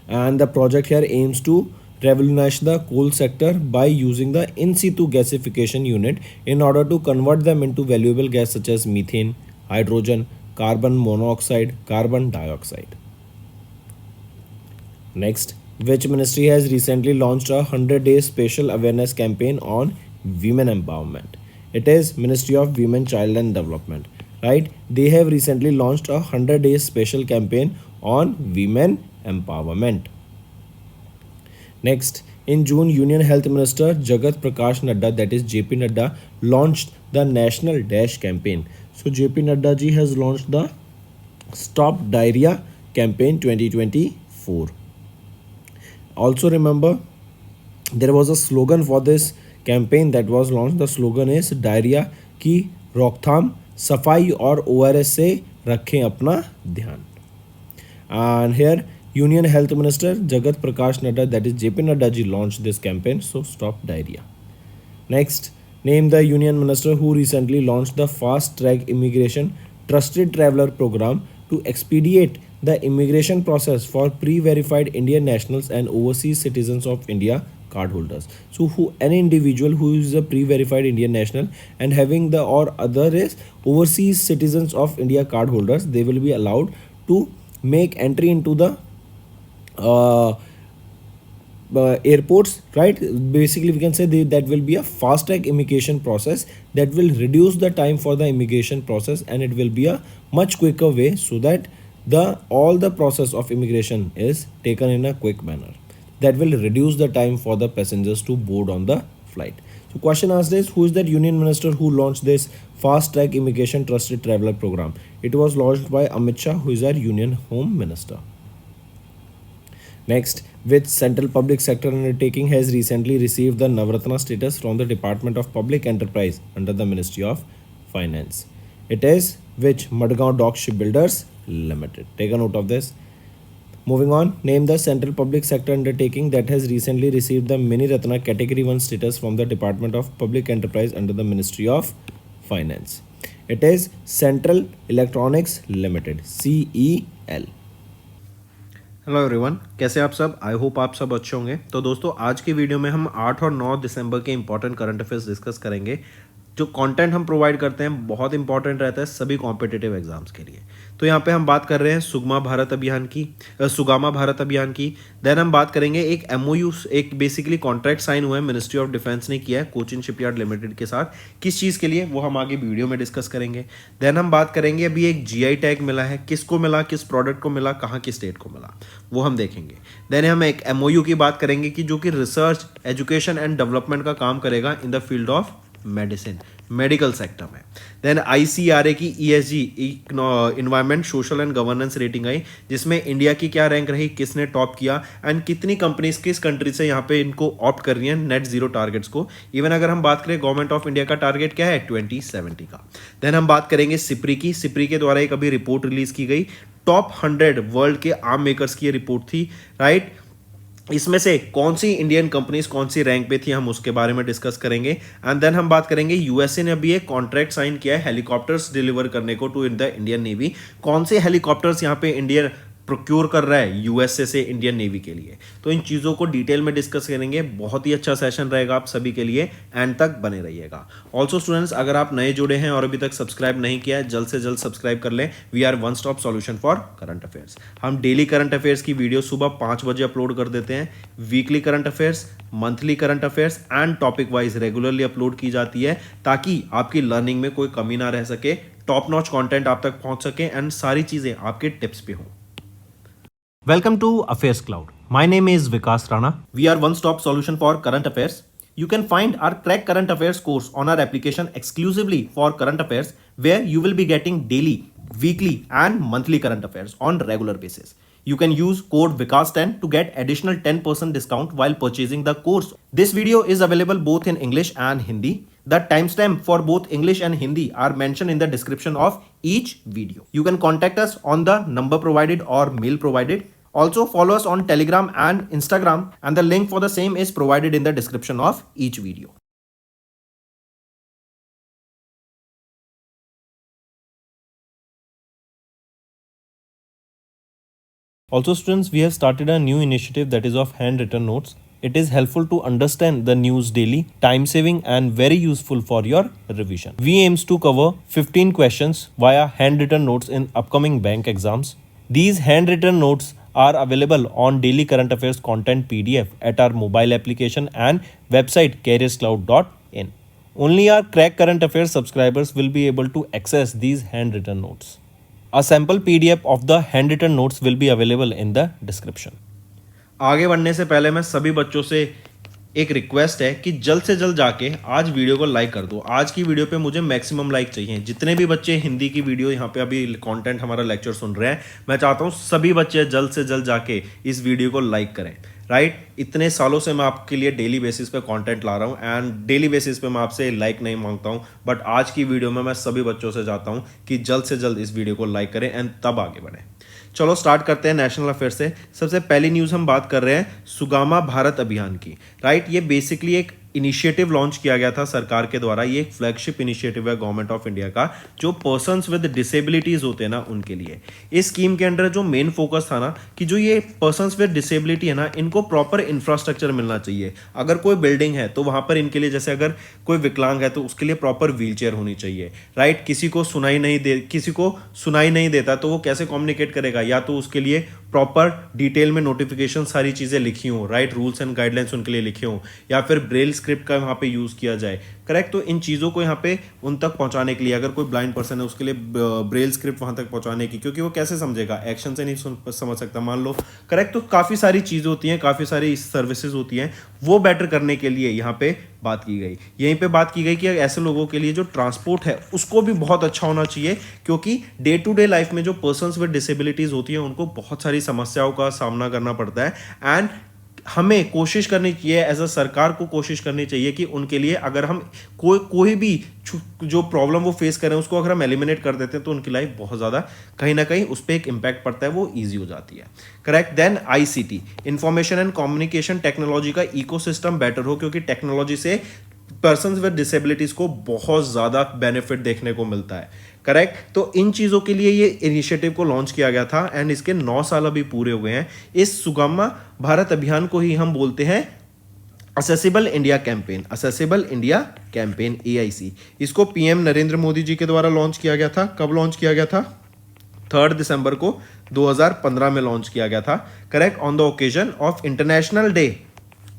And the project here aims to revolutionize the coal sector by using the in situ gasification unit in order to convert them into valuable gas such as methane, hydrogen, carbon monoxide, carbon dioxide. Next, which ministry has recently launched a 100-day special awareness campaign on women empowerment? It is Ministry of Women, Child and Development. Right? They have recently launched a 100-day special campaign on women empowerment. Next, in June, Union Health Minister Jagat Prakash Nadda, that is JP Nadda, launched the National Dash campaign. So JP Nadda ji has launched the Stop Diarrhea campaign 2024. Also remember, there was a slogan for this campaign that was launched. The slogan is diarrhoea की रोकथाम, सफाई और ORS से रखें अपना ध्यान. And here Union Health Minister Jagat Prakash Nadda, that is JP Nadda ji, launched this campaign. So stop diarrhea. Next, name the Union Minister who recently launched the Fast Track Immigration Trusted Traveller Program to expedite the immigration process for pre-verified Indian nationals and overseas citizens of India cardholders. So who any individual who is a pre-verified Indian national and having the or other is overseas citizens of India cardholders, they will be allowed to make entry into the airports, right? Basically we can say that will be a fast track immigration process that will reduce the time for the immigration process, and it will be a much quicker way, so that all the process of immigration is taken in a quick manner. That will reduce the time for the passengers to board on the flight. So question asked is, who is that Union Minister who launched this Fast Track Immigration Trusted Traveller Program? It was launched by Amit Shah, who is our Union Home Minister. Next, which central public sector undertaking has recently received the Navratna status from the Department of Public Enterprise under the Ministry of Finance? It is which? Madgaon Dock Shipbuilders Limited. Take a note of this. Moving on, name the central public sector undertaking that has recently received the Mini Ratna Category 1 status from the Department of Public Enterprise under the Ministry of Finance. It is Central Electronics Limited, CEL. Hello everyone, कैसे आप सब? I hope आप सब अच्छे होंगे. तो दोस्तों, आज की वीडियो में हम 8 और 9 दिसंबर के इंपॉर्टेंट करंट अफेयर्स डिस्कस करेंगे. जो कंटेंट हम प्रोवाइड करते हैं बहुत इंपॉर्टेंट रहता है सभी कॉम्पिटिटिव एग्जाम्स के लिए. तो यहाँ पे हम बात कर रहे हैं सुगमा भारत अभियान की. देन हम बात करेंगे एक MOU, एक बेसिकली कॉन्ट्रैक्ट साइन हुआ है, मिनिस्ट्री ऑफ डिफेंस ने किया है कोचिन शिपयार्ड लिमिटेड के साथ. किस चीज़ के लिए वो हम आगे वीडियो में डिस्कस करेंगे. देन हम बात करेंगे अभी एक GI टैग मिला है, किसको मिला, किस प्रोडक्ट को मिला, कहाँ की स्टेट को मिला, वो हम देखेंगे. देन हम एक MOU की बात करेंगे कि जो कि रिसर्च, एजुकेशन एंड डेवलपमेंट का काम करेगा in the field of medicine, medical sector में. देन ICRA की ESG, environment social and governance rating आई, जिसमें इंडिया की क्या रैंक रही, किसने टॉप किया, एंड कितनी कंपनीज किस कंट्री से यहाँ पे इनको ऑप्ट कर रही हैं नेट जीरो टारगेट्स को. इवन अगर हम बात करें गवर्नमेंट ऑफ इंडिया का टारगेट क्या है 2070 का. देन हम बात करेंगे सिप्री के द्वारा एक अभी रिपोर्ट रिलीज की गई, टॉप 100 वर्ल्ड के आर्म मेकर्स की ये रिपोर्ट थी, राइट. इसमें से कौन सी इंडियन कंपनीज कौन सी रैंक पे थी, हम उसके बारे में डिस्कस करेंगे. एंड देन हम बात करेंगे USA ने अभी एक कॉन्ट्रैक्ट साइन किया है हेलीकॉप्टर्स डिलीवर करने को to in the Indian navy. कौन से हेलीकॉप्टर्स यहाँ पे इंडियन प्रोक्योर कर रहा है USA से इंडियन नेवी के लिए. तो इन चीज़ों को डिटेल में डिस्कस करेंगे. बहुत ही अच्छा सेशन रहेगा आप सभी के लिए, एंड तक बने रहिएगा. ऑल्सो स्टूडेंट्स, अगर आप नए जुड़े हैं और अभी तक सब्सक्राइब नहीं किया है, जल्द से जल्द सब्सक्राइब कर लें. We are one stop solution for current affairs. हम डेली करंट अफेयर्स की वीडियो सुबह 5 बजे अपलोड कर देते हैं. Weekly current affairs, monthly current affairs and topic wise regularly upload की जाती है, ताकि आपकी लर्निंग में कोई कमी ना रह सके, टॉप नॉच कंटेंट आप तक पहुंच सके, एंड सारी चीज़ें आपके टिप्स पे हों. Welcome to Affairs Cloud. My name is Vikas Rana. We are one-stop solution for current affairs. You can find our Crack Current Affairs course on our application exclusively for current affairs, where you will be getting daily, weekly and monthly current affairs on regular basis. You can use code VIKAS10 to get additional 10% discount while purchasing the course. This video is available both in English and Hindi. The timestamp for both English and Hindi are mentioned in the description of each video. You can contact us on the number provided or mail provided. Also follow us on Telegram and Instagram, and the link for the same is provided in the description of each video. Also students, we have started a new initiative that is of handwritten notes. It is helpful to understand the news daily, time saving and very useful for your revision. We aims to cover 15 questions via handwritten notes in upcoming bank exams. These handwritten notes are available on daily current affairs content PDF at our mobile application and website careerscloud.in. Only our Crack Current Affairs subscribers will be able to access these handwritten notes. A sample PDF of the handwritten notes will be available in the description. आगे बढ़ने से पहले मैं सभी बच्चों से एक request है कि जल्द से जल्द जाके आज वीडियो को लाइक कर दो। आज की वीडियो पे मुझे मैक्सिमम लाइक चाहिए। जितने भी बच्चे हिंदी की वीडियो यहाँ पे अभी कंटेंट हमारा लेक्चर सुन रहे हैं, मैं चाहता हूँ सभी बच्चे जल्द से जल्द जाके इस वीडियो को लाइक करें। राइट, इतने सालों से मैं आपके लिए डेली बेसिस पे कंटेंट ला रहा हूँ एंड डेली बेसिस पे मैं आपसे लाइक नहीं मांगता हूँ, बट आज की वीडियो में मैं सभी बच्चों से चाहता हूँ कि जल्द से जल्द इस वीडियो को लाइक करें एंड तब आगे बढ़ें। चलो स्टार्ट करते हैं नेशनल अफेयर से। सबसे पहली न्यूज़ हम बात कर रहे हैं सुगमा भारत अभियान की। राइट, ये बेसिकली एक इनिशिएटिव लॉन्च किया गया था सरकार के द्वारा। ये एक फ्लैगशिप इनिशिएटिव है गवर्नमेंट ऑफ इंडिया का, जो पर्सन्स विद डिसेबिलिटीज होते हैं ना उनके लिए। इस स्कीम के अंडर जो मेन फोकस था ना कि जो ये पर्सन्स विद डिसेबिलिटी है ना, इनको प्रॉपर इंफ्रास्ट्रक्चर मिलना चाहिए। अगर कोई बिल्डिंग है तो वहां पर इनके लिए, जैसे अगर कोई विकलांग है तो उसके लिए प्रॉपर व्हील चेयर होनी चाहिए। राइट, किसी को सुनाई नहीं देता तो वो कैसे कम्युनिकेट करेगा, या तो उसके लिए प्रॉपर डिटेल में नोटिफिकेशन सारी चीजें लिखी हो, राइट, रूल्स एंड गाइडलाइंस उनके लिए लिखे हो, या फिर ब्रेल स्क्रिप्ट का वहाँ पे यूज़ किया जाए। करेक्ट, तो इन चीज़ों को यहाँ पे उन तक पहुँचाने के लिए, अगर कोई ब्लाइंड पर्सन है उसके लिए ब्रेल स्क्रिप्ट वहाँ तक पहुँचाने की, क्योंकि वो कैसे समझेगा, एक्शन से नहीं समझ सकता मान लो। करेक्ट, तो काफ़ी सारी चीज़ें होती हैं, काफ़ी सारी सर्विसेज होती हैं, वो बेटर करने के लिए यहाँ पे बात की गई। यहीं पे बात की गई कि ऐसे लोगों के लिए जो ट्रांसपोर्ट है उसको भी बहुत अच्छा होना चाहिए, क्योंकि डे टू डे लाइफ में जो पर्सन्स विद डिसेबिलिटीज़ होती हैं उनको बहुत सारी समस्याओं का सामना करना पड़ता है। एंड हमें कोशिश करनी चाहिए, एज अ सरकार को कोशिश करनी चाहिए कि उनके लिए अगर हम कोई भी जो प्रॉब्लम वो फेस करें उसको अगर हम एलिमिनेट कर देते हैं तो उनकी लाइफ बहुत ज़्यादा कहीं ना कहीं उस पर एक इम्पैक्ट पड़ता है, वो ईजी हो जाती है। Correct, then ICT, information and communication technology का इकोसिस्टम बेटर हो, क्योंकि टेक्नोलॉजी से पर्सन्स विद डिसेबिलिटीज को बहुत ज़्यादा बेनिफिट देखने को मिलता है। करेक्ट, तो इन चीज़ों के लिए ये इनिशिएटिव को लॉन्च किया गया था एंड इसके 9 साल अभी पूरे हुए हैं। इस सुगमा भारत अभियान को ही हम बोलते हैं असेसिबल इंडिया कैंपेन AIC। इसको PM नरेंद्र मोदी जी के द्वारा लॉन्च किया गया था। कब लॉन्च किया गया था? 3 दिसंबर को 2015 में लॉन्च किया गया था। Correct, on the occasion of international day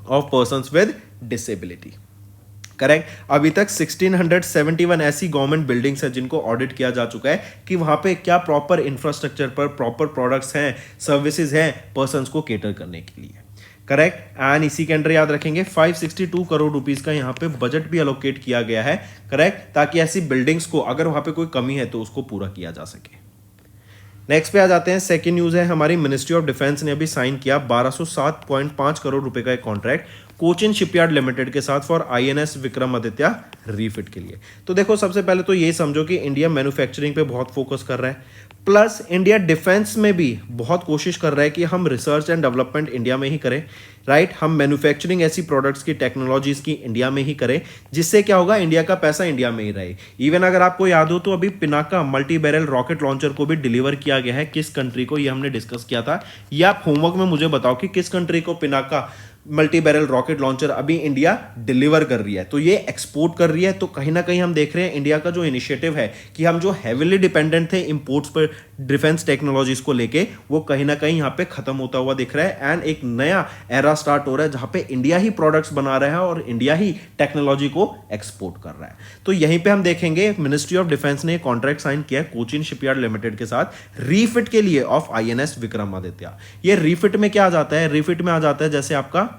of persons with disability. Correct, अभी तक 1671 ऐसी गवर्नमेंट बिल्डिंग्स हैं जिनको ऑडिट किया जा चुका है कि वहां पे क्या प्रॉपर इंफ्रास्ट्रक्चर पर प्रॉपर प्रोडक्ट्स हैं, सर्विसेज हैं पर्सन्स को केटर करने के लिए। करेक्ट, एंड इसी के अंडर याद रखेंगे 562 करोड़ रुपीस का यहाँ पे बजट भी अलोकेट किया गया है। करेक्ट, ताकि ऐसी बिल्डिंग्स को अगर वहां पे कोई कमी है तो उसको पूरा किया जा सके। नेक्स्ट पे आ जाते हैं। सेकंड न्यूज़ है, हमारी मिनिस्ट्री ऑफ डिफेंस ने अभी साइन किया 1207.5 करोड़ रुपए का एक कॉन्ट्रैक्ट कोचिन शिपयार्ड लिमिटेड के साथ फॉर INS विक्रमादित्य रीफिट के लिए। तो देखो, सबसे पहले तो ये समझो कि इंडिया मैन्युफैक्चरिंग पे बहुत फोकस कर रहा है, प्लस इंडिया डिफेंस में भी बहुत कोशिश कर रहा है कि हम रिसर्च एंड डेवलपमेंट इंडिया में ही करें। राइट, हम मैन्युफैक्चरिंग ऐसी प्रोडक्ट्स की, टेक्नोलॉजीज की इंडिया में ही करें, जिससे क्या होगा, इंडिया का पैसा इंडिया में ही रहे। इवन अगर आपको याद हो तो अभी Pinaka multi barrel rocket launcher को भी डिलीवर किया गया है। किस कंट्री को, ये हमने डिस्कस किया था। ये आप होमवर्क में मुझे बताओ कि किस कंट्री को Pinaka multi barrel rocket launcher अभी इंडिया डिलीवर कर रही है। तो ये एक्सपोर्ट कर रही है। तो कहीं ना कहीं हम देख रहे हैं इंडिया का जो इनिशिएटिव है कि हम जो हैवीली डिपेंडेंट थे इंपोर्ट्स पर डिफेंस टेक्नोलॉजीज को लेके, वो कहीं ना कहीं यहाँ पे खत्म होता हुआ दिख रहा है एंड एक नया एरा स्टार्ट हो रहा है जहां पे इंडिया ही प्रोडक्ट्स बना रहा है और इंडिया ही टेक्नोलॉजी को एक्सपोर्ट कर रहा है। तो यहीं पे हम देखेंगे मिनिस्ट्री ऑफ डिफेंस ने कॉन्ट्रैक्ट साइन किया है कोचिन शिपयार्ड लिमिटेड के साथ रीफिट के लिए ऑफ INS विक्रमादित्य। ये रीफिट में क्या आ जाता है? रीफिट में आ जाता है जैसे आपका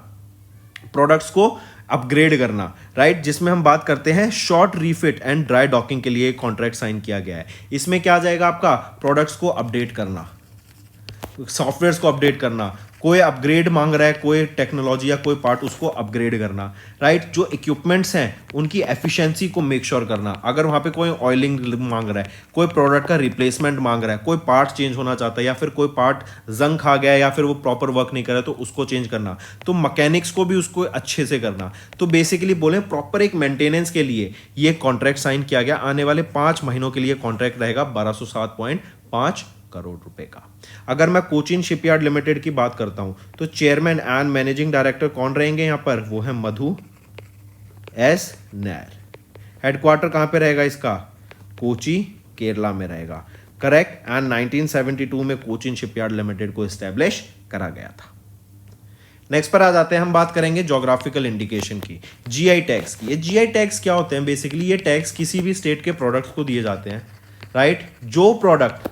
प्रोडक्ट्स को अपग्रेड करना, राइट, जिसमें हम बात करते हैं short refit and dry docking के लिए कॉन्ट्रैक्ट साइन किया गया है। इसमें क्या आ जाएगा आपका? प्रोडक्ट्स को अपडेट करना, सॉफ्टवेयर्स को अपडेट करना, कोई अपग्रेड मांग रहा है, कोई टेक्नोलॉजी या कोई पार्ट, उसको अपग्रेड करना। राइट, जो इक्विपमेंट्स हैं उनकी एफिशिएंसी को मेक श्योर करना। अगर वहाँ पे कोई ऑयलिंग मांग रहा है, कोई प्रोडक्ट का रिप्लेसमेंट मांग रहा है, कोई पार्ट चेंज होना चाहता है, या फिर कोई पार्ट जंग खा गया या फिर वो प्रॉपर वर्क नहीं कर रहा है तो उसको चेंज करना, तो मैकेनिक्स को भी उसको अच्छे से करना। तो बेसिकली बोले प्रॉपर एक मेंटेनेंस के लिए ये कॉन्ट्रैक्ट साइन किया गया। आने वाले 5 महीनों के लिए कॉन्ट्रैक्ट रहेगा 1207.5 करोड़ रुपए का। अगर मैं कोचिन शिपयार्ड लिमिटेड की बात करता हूं तो चेयरमैन एंड मैनेजिंग डायरेक्टर कौन रहेंगे यहां पर? वो है मधु S नायर। हेडक्वार्टर कहां पे रहेगा इसका? कोची, केरला में रहेगा। करेक्ट, एंड 1972 में कोचिन शिपयार्ड लिमिटेड को एस्टेब्लिश करा गया था। नेक्स्ट पर आ जाते हैं, हम बात करेंगे ज्योग्राफिकल इंडिकेशन की, GI टैग्स की। ये GI टैग्स क्या होते हैं? बेसिकली ये टैग्स किसी भी स्टेट के प्रोडक्ट्स को दिए जाते हैं। राइट, जो प्रोडक्ट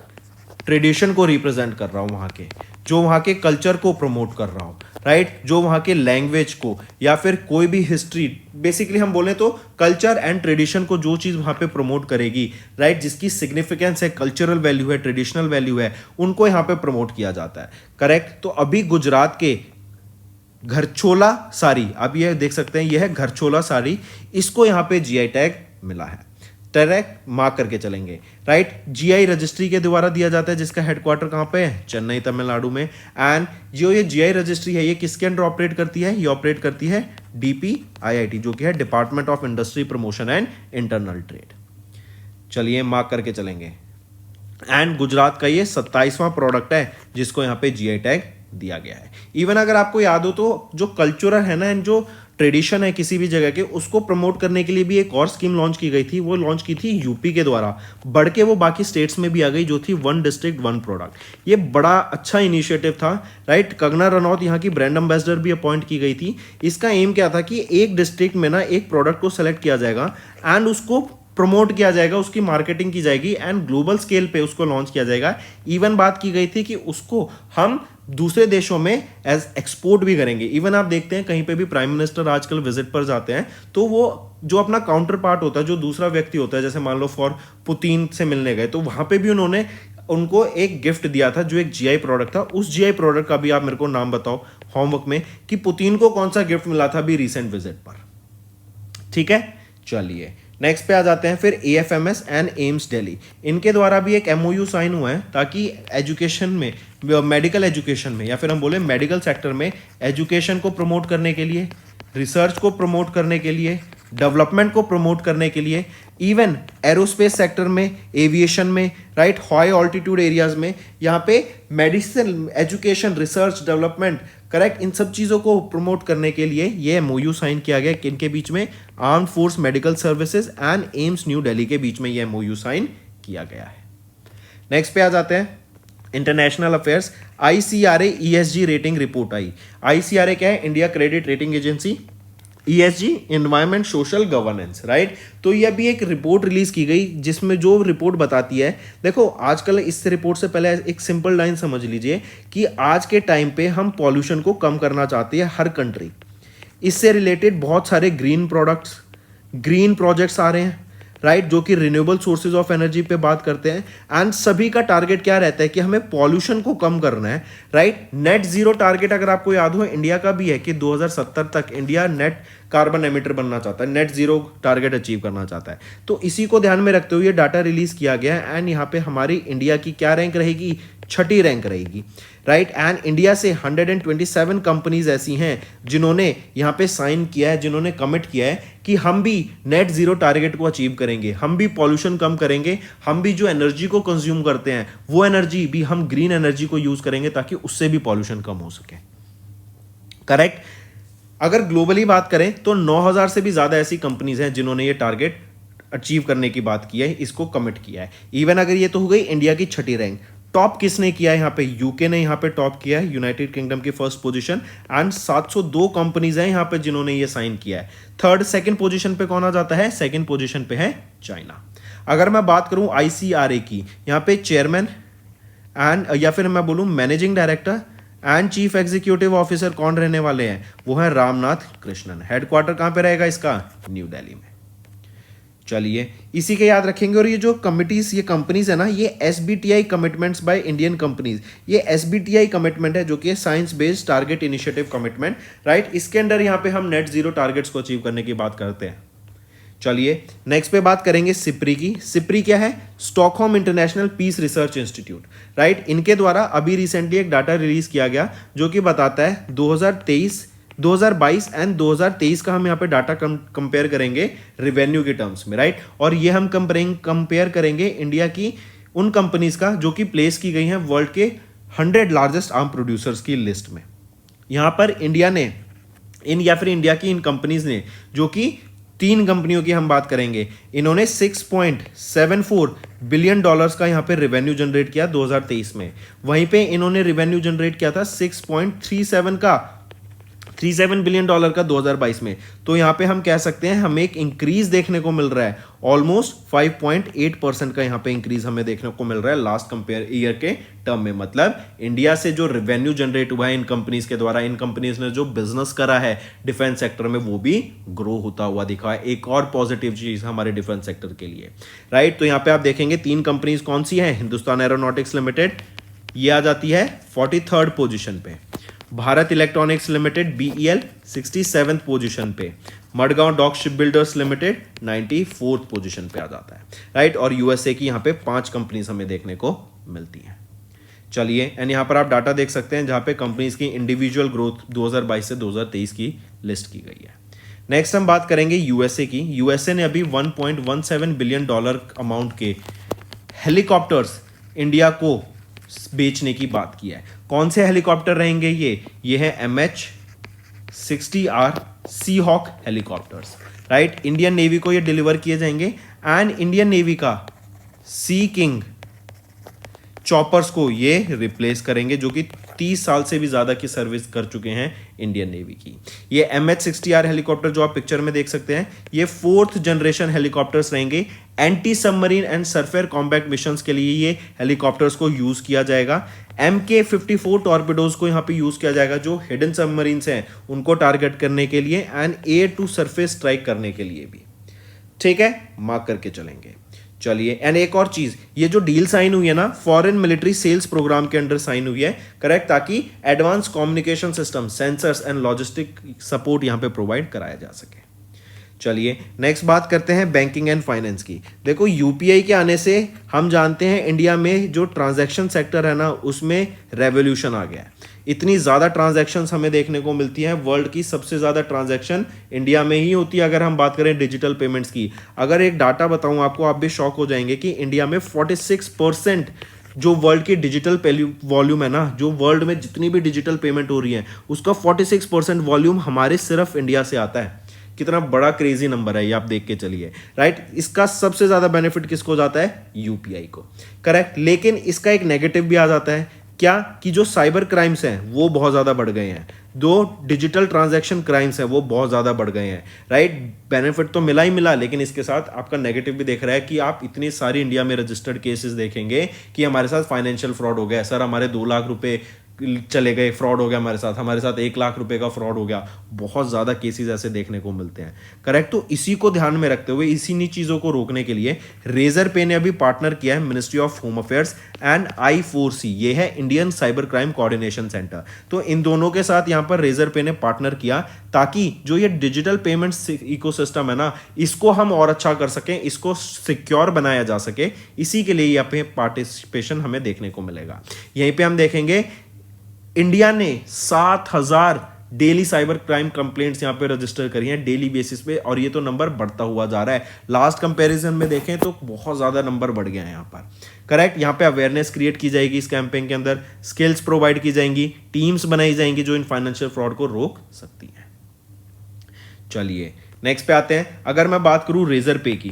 ट्रेडिशन को रिप्रेजेंट कर रहा हूं वहां के, जो वहाँ के कल्चर को प्रमोट कर रहा हो, राइट, जो वहाँ के लैंग्वेज को या फिर कोई भी हिस्ट्री, बेसिकली हम बोले तो कल्चर एंड ट्रेडिशन को जो चीज़ वहाँ पे प्रमोट करेगी, राइट, जिसकी सिग्निफिकेंस है, कल्चरल वैल्यू है, ट्रेडिशनल वैल्यू है, उनको यहाँ पे प्रमोट किया जाता है। करेक्ट। तो अभी गुजरात के घरचोला साड़ी, आप ये देख सकते हैं, यह है घरचोला साड़ी, इसको यहाँ पे जीआई टैग मिला है। डायरेक्ट मार्क करके चलेंगे, राइट। जीआई रजिस्ट्री के द्वारा दिया जाता है, जिसका हेडक्वार्टर कहाँ पे है, चेन्नई तमिलनाडु में। एंड जो ये जीआई रजिस्ट्री है, ये किसके अंडर ऑपरेट करती है, ये ऑपरेट करती है DPIIT, जो कि है department of industry promotion and internal trade. चलिए मार्क करके चलेंगे। एंड गुजरात का ये 27वां प्रोडक्ट है जिसको यहाँ पे जीआई टैग दिया गया है। इवन अगर आपको याद हो तो जो कल्चरल है ना, एंड जो ट्रेडिशन है किसी भी जगह के, उसको प्रमोट करने के लिए भी एक और स्कीम लॉन्च की गई थी। वो लॉन्च की थी यूपी के द्वारा, बढ़ के वो बाकी स्टेट्स में भी आ गई, जो थी 1 डिस्ट्रिक्ट 1 प्रोडक्ट। ये बड़ा अच्छा इनिशिएटिव था, राइट। कंगना रनौत यहाँ की ब्रांड एम्बेसडर भी अपॉइंट की गई थी। इसका एम क्या था कि एक डिस्ट्रिक्ट में ना एक प्रोडक्ट को सेलेक्ट किया जाएगा एंड उसको प्रमोट किया जाएगा, उसकी मार्केटिंग की जाएगी एंड ग्लोबल स्केल पे उसको लॉन्च किया जाएगा। इवन बात की गई थी कि उसको हम दूसरे देशों में एज एक्सपोर्ट भी करेंगे। इवन आप देखते हैं कहीं पे भी प्राइम मिनिस्टर आजकल विजिट पर जाते हैं तो वो जो अपना काउंटर पार्ट होता है, जो दूसरा व्यक्ति होता है, जैसे मान लो फॉर पुतिन से मिलने गए तो वहां पे भी उन्होंने उनको एक गिफ्ट दिया था जो एक जीआई प्रोडक्ट था। उस जीआई प्रोडक्ट का भी आप मेरे को नाम बताओ होमवर्क में कि पुतिन को कौन सा गिफ्ट मिला था अभी रिसेंट विजिट पर। ठीक है, चलिए नेक्स्ट पे आ जाते हैं। फिर AFMS एंड एम्स दिल्ली, इनके द्वारा भी एक MOU साइन हुआ है ताकि एजुकेशन में, मेडिकल एजुकेशन में, या फिर हम बोले मेडिकल सेक्टर में एजुकेशन को प्रमोट करने के लिए, रिसर्च को प्रमोट करने के लिए, डेवलपमेंट को प्रमोट करने के लिए, इवन एरोस्पेस सेक्टर में, एविएशन में, राइट, हाई ऑल्टीट्यूड एरियाज में, यहाँ पे medicine, education, research, development, correct, इन सब चीज़ों को प्रमोट करने के लिए ये MOU साइन किया गया। किनके बीच में, armed force medical services and AIIMS new Delhi के बीच में ये MOU साइन किया गया है। नेक्स्ट पे आ जाते हैं international affairs. ICRA ESG rating report आई। ICRA क्या है, India credit rating agency. ESG, environment social governance, right. तो ये अभी एक रिपोर्ट रिलीज की गई जिसमें जो रिपोर्ट बताती है, देखो आजकल इस रिपोर्ट से पहले एक सिंपल लाइन समझ लीजिए कि आज के टाइम पे हम पॉल्यूशन को कम करना चाहती है हर कंट्री। इससे रिलेटेड बहुत सारे ग्रीन प्रोडक्ट्स, ग्रीन प्रोजेक्ट्स आ रहे हैं, राइट, जो कि रिन्यूएबल सोर्सेज ऑफ एनर्जी पे बात करते हैं। एंड सभी का टारगेट क्या रहता है कि हमें पॉल्यूशन को कम करना है, राइट। नेट जीरो टारगेट अगर आपको याद हो इंडिया का भी है कि 2070 तक इंडिया नेट कार्बन एमिटर बनना चाहता है, नेट जीरो टारगेट अचीव करना चाहता है। तो इसी को ध्यान में रखते हुए डाटा रिलीज किया गया है। एंड यहाँ पे हमारी इंडिया की क्या रैंक रहेगी, 6ठी रैंक रहेगी, राइट। एंड इंडिया से 127 कंपनीज ऐसी हैं जिन्होंने यहाँ पे साइन किया है, जिन्होंने कमिट किया है कि हम भी नेट जीरो टारगेट को अचीव करेंगे, हम भी पॉल्यूशन कम करेंगे, हम भी जो एनर्जी को कंज्यूम करते हैं वो एनर्जी भी हम ग्रीन एनर्जी को यूज करेंगे ताकि उससे भी पॉल्यूशन कम हो सके। करेक्ट। अगर ग्लोबली बात करें तो 9000 से भी ज्यादा ऐसी कंपनीज हैं जिन्होंने ये टारगेट अचीव करने की बात की है, इसको कमिट किया है। इवन अगर ये तो हो गई इंडिया की 6ठी रैंक। टॉप किसने किया है यहाँ पे, यूके ने यहाँ पे टॉप किया है, यूनाइटेड किंगडम की फर्स्ट पोजीशन। एंड 702 कंपनीज हैं यहाँ पे जिन्होंने ये साइन किया है। थर्ड सेकंड पोजीशन पे कौन आ जाता है, सेकंड पोजीशन पे है चाइना। अगर मैं बात करूं ICRA की, यहाँ पे चेयरमैन एंड या फिर मैं बोलूं managing director and chief executive officer कौन रहने वाले हैं, वो है रामनाथ कृष्णन। हेडक्वार्टर कहां पे रहेगा इसका, न्यू दिल्ली में। चलिए इसी के याद रखेंगे। और ये जो कमिटीज, ये कंपनीज है ना, ये SBTI commitments by Indian companies, ये SBTI कमिटमेंट है जो कि science based target initiative commitment, right. इसके अंडर यहाँ पे हम नेट जीरो टारगेट्स को अचीव करने की बात करते हैं। चलिए नेक्स्ट पे बात करेंगे सिप्री की। सिप्री क्या है, Stockholm International Peace Research Institute, right. इनके द्वारा अभी रिसेंटली एक डाटा रिलीज किया गया जो कि बताता है 2022 एंड 2023 का हम यहाँ पे डाटा कंपेयर करेंगे रेवेन्यू के टर्म्स में, राइट। और ये हम कंपेयर करेंगे इंडिया की उन कंपनीज का जो कि प्लेस की गई हैं वर्ल्ड के 100 लार्जेस्ट आर्म प्रोड्यूसर्स की लिस्ट में। यहाँ पर इंडिया ने इंडिया की इन कंपनीज ने, जो कि 3 कंपनियों की हम बात करेंगे, इन्होंने $6.74 बिलियन का यहाँ पे रेवेन्यू जनरेट किया 2023 में। वहीं पे इन्होंने रेवेन्यू जनरेट किया था 6.37 का $37 बिलियन का 2022 में। तो यहाँ पे हम कह सकते हैं हमें एक इंक्रीज देखने को मिल रहा है, ऑलमोस्ट 5.8% का यहाँ पे इंक्रीज हमें देखने को मिल रहा है लास्ट कंपेयर ईयर के टर्म में। मतलब इंडिया से जो रेवेन्यू जनरेट हुआ है इन कंपनीज के द्वारा, इन कंपनीज ने जो बिजनेस करा है डिफेंस सेक्टर में, वो भी ग्रो होता हुआ दिखा है। एक और पॉजिटिव चीज हमारे डिफेंस सेक्टर के लिए, राइट। तो यहाँ पे आप देखेंगे 3 कंपनीज कौन सी हैं, हिंदुस्तान एरोनॉटिक्स लिमिटेड ये आ जाती है 43rd पोजीशन पे, Bharat electronics limited BEL 67th position पे, Madgaon dock ship builders limited 94th position पे आ जाता है, राइट। और यूएसए की यहाँ पे 5 कंपनीज हमें देखने को मिलती हैं। चलिए, एंड यहाँ पर आप डाटा देख सकते हैं जहाँ पे कंपनीज की इंडिविजुअल ग्रोथ 2022 से 2023 की लिस्ट की गई है। नेक्स्ट हम बात करेंगे यूएसए की। यूएसए ने अभी $1.17 बिलियन अमाउंट के हेलीकॉप्टर्स इंडिया को बेचने की बात की है। कौन से हेलीकॉप्टर रहेंगे ये है MH-60R sea hawk helicopters, right. Indian navy को ये डिलीवर किए जाएंगे एंड इंडियन नेवी का सी किंग चॉपर्स को ये रिप्लेस करेंगे, जो कि 30 साल से भी ज्यादा की सर्विस कर चुके हैं इंडियन नेवी की। ये MH-60R हेलीकॉप्टर जो आप पिक्चर में देख सकते हैं, ये 4th जनरेशन हेलीकॉप्टर्स रहेंगे। Anti submarine and surface combat missions के लिए ये हेलीकॉप्टर्स को यूज किया जाएगा। MK-54 टॉर्पेडोज को यहाँ पे यूज किया जाएगा, जो हिडन सबमरीन्स हैं उनको टारगेट करने के लिए and air to surface strike करने के लिए भी, ठीक है, मार्क करके चलेंगे। चलिए, एंड एक और चीज, ये जो डील साइन हुई है ना, फॉरेन मिलिट्री सेल्स प्रोग्राम के अंडर साइन हुई है, करेक्ट, ताकि advance communication system, sensors and logistic support यहां पे प्रोवाइड कराया जा सके। चलिए, नेक्स्ट बात करते हैं बैंकिंग एंड फाइनेंस की। देखो, यूपीआई के आने से हम जानते हैं इंडिया में जो ट्रांजैक्शन सेक्टर है ना, उसमें रेवोल्यूशन आ गया है। इतनी ज़्यादा ट्रांजैक्शंस हमें देखने को मिलती हैं। वर्ल्ड की सबसे ज़्यादा ट्रांजैक्शन इंडिया में ही होती है अगर हम बात करें डिजिटल पेमेंट्स की। अगर एक डाटा बताऊं आपको, आप भी शॉक हो जाएंगे कि इंडिया में 46% जो वर्ल्ड की डिजिटल वॉल्यूम है ना, जो वर्ल्ड में जितनी भी डिजिटल पेमेंट हो रही है, उसका 46% वॉल्यूम हमारे सिर्फ इंडिया से आता है। कितना बड़ा क्रेजी नंबर है ये, आप देख के चलिए, राइट। इसका सबसे ज़्यादा बेनिफिट किसको जाता है? यूपीआई को, करेक्ट। लेकिन इसका एक नेगेटिव भी आ जाता है, क्या कि जो साइबर क्राइम्स हैं वो बहुत ज़्यादा बढ़ गए हैं, जो डिजिटल ट्रांजैक्शन क्राइम्स हैं वो बहुत ज़्यादा बढ़ गए हैं, राइट। बेनिफिट तो मिला ही मिला, लेकिन इसके साथ आपका नेगेटिव भी देख रहा है कि आप इतनी सारी इंडिया में रजिस्टर्ड केसेस देखेंगे कि हमारे साथ फाइनेंशियल फ्रॉड हो गया, सर हमारे 2 लाख रुपए चले गए, फ्रॉड हो गया हमारे साथ 1 लाख रुपए का फ्रॉड हो गया। बहुत ज़्यादा केसेस ऐसे देखने को मिलते हैं, करेक्ट। तो इसी को ध्यान में रखते हुए, इसी चीज़ों को रोकने के लिए रेजर पे ने अभी पार्टनर किया है ministry of home affairs and I4C, ये है Indian cyber crime coordination centre. तो इन दोनों के साथ यहाँ पर रेजर पे ने पार्टनर किया, ताकि जो ये डिजिटल पेमेंट्स इकोसिस्टम है ना, इसको हम और अच्छा कर सकें, इसको सिक्योर बनाया जा सके। इसी के लिए यहाँ पे पार्टिसिपेशन हमें देखने को मिलेगा। यहीं पे हम देखेंगे इंडिया ने 7000 डेली साइबर क्राइम कंप्लेंट्स यहां पे रजिस्टर करी हैं डेली बेसिस पे, और ये तो नंबर बढ़ता हुआ जा रहा है। लास्ट कंपैरिजन में देखें तो बहुत ज्यादा नंबर बढ़ गया है यहां पर, करेक्ट। यहां पे अवेयरनेस क्रिएट की जाएगी इस कैंपेन के अंदर, स्किल्स प्रोवाइड की जाएंगी, टीम्स बनाई जाएंगी जो इन फाइनेंशियल फ्रॉड को रोक सकती हैं। चलिए, नेक्स्ट पे आते हैं। अगर मैं बात करूं रेजर पे की,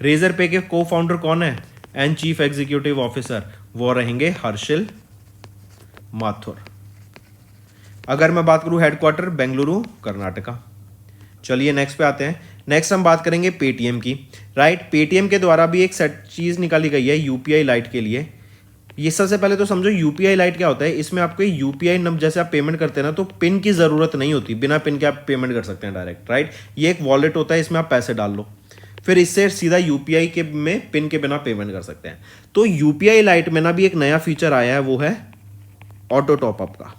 रेजर पे के को फाउंडर कौन है एंड चीफ एग्जीक्यूटिव ऑफिसर, वो रहेंगे हर्षिल माथुर। अगर मैं बात करूं हेडक्वार्टर बेंगलुरु कर्नाटका। चलिए, नेक्स्ट पे आते हैं। नेक्स्ट हम बात करेंगे पेटीएम की, राइट। पेटीएम के द्वारा भी एक सेट चीज निकाली गई है यूपीआई लाइट के लिए। ये सबसे पहले तो समझो यूपीआई लाइट क्या होता है। इसमें आपको यूपीआई नंबर, जैसे आप पेमेंट करते हैं ना, तो पिन की जरूरत नहीं होती, बिना पिन के आप पेमेंट कर सकते हैं डायरेक्ट, राइट। ये एक वॉलेट होता है, इसमें आप पैसे डाल लो, फिर इससे सीधा यूपीआई के में पिन के बिना पेमेंट कर सकते हैं। तो यूपीआई लाइट में ना भी एक नया फीचर आया है, वो है ऑटो टॉपअप का।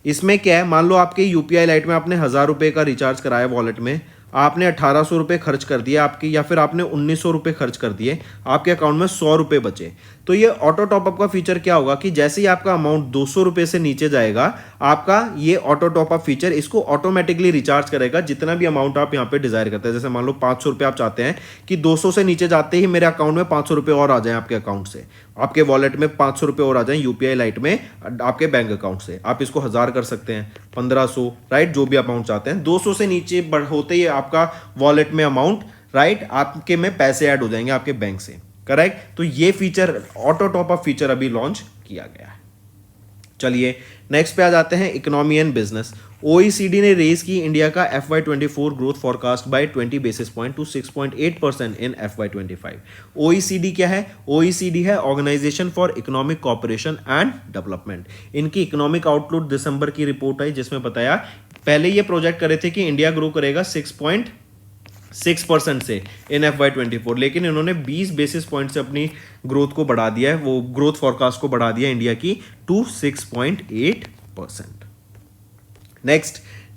इसमें क्या है, मान लो आपके यूपीआई लाइट में आपने 1000 रुपये का रिचार्ज कराया वॉलेट में, आपने 1800 रुपये खर्च कर दिए आपकी, या फिर आपने 1900 रुपये खर्च कर दिए, आपके अकाउंट में 100 रुपये बचे। तो ये ऑटो टॉपअप का फीचर क्या होगा कि जैसे ही आपका अमाउंट 200 रुपये से नीचे जाएगा, आपका ये ऑटो टॉपअप फीचर इसको ऑटोमेटिकली रिचार्ज करेगा जितना भी अमाउंट आप यहाँ पे डिजायर करते हैं। जैसे मान लो 500 रुपये आप चाहते हैं कि 200 से नीचे जाते ही मेरे अकाउंट में 500 रुपये और आ जाए, आपके अकाउंट से, आपके वॉलेट में 500 रुपये और आ जाए यूपीआई लाइट में आपके बैंक अकाउंट से। आप इसको 1000 कर सकते हैं, 1500, राइट, जो भी अमाउंट चाहते हैं। 200 से नीचे होते ही आपका वॉलेट में अमाउंट, राइट, आपके में पैसे ऐड हो जाएंगे आपके बैंक से, करेक्ट। तो ये फीचर ऑटो टॉपअप फीचर अभी लॉन्च किया गया है। चलिए नेक्स्ट पे आ जाते हैं इकोनॉमी एंड बिजनेस। OECD ने रेज की इंडिया का FY24 growth forecast by 20 basis point to 6.8% in FY25। OECD क्या है? OECD है Organisation for Economic Cooperation and Development. इनकी इकोनॉमिक आउटलुक दिसंबर की रिपोर्ट आई जिसमें बताया, पहले ये प्रोजेक्ट करे थे कि इंडिया ग्रो करेगा 6.6% से इन FY24, लेकिन इन्होंने 20 बेसिस पॉइंट से अपनी ग्रोथ को बढ़ा दिया है, वो ग्रोथ फॉरकास्ट को बढ़ा दिया इंडिया की टू 6.8%।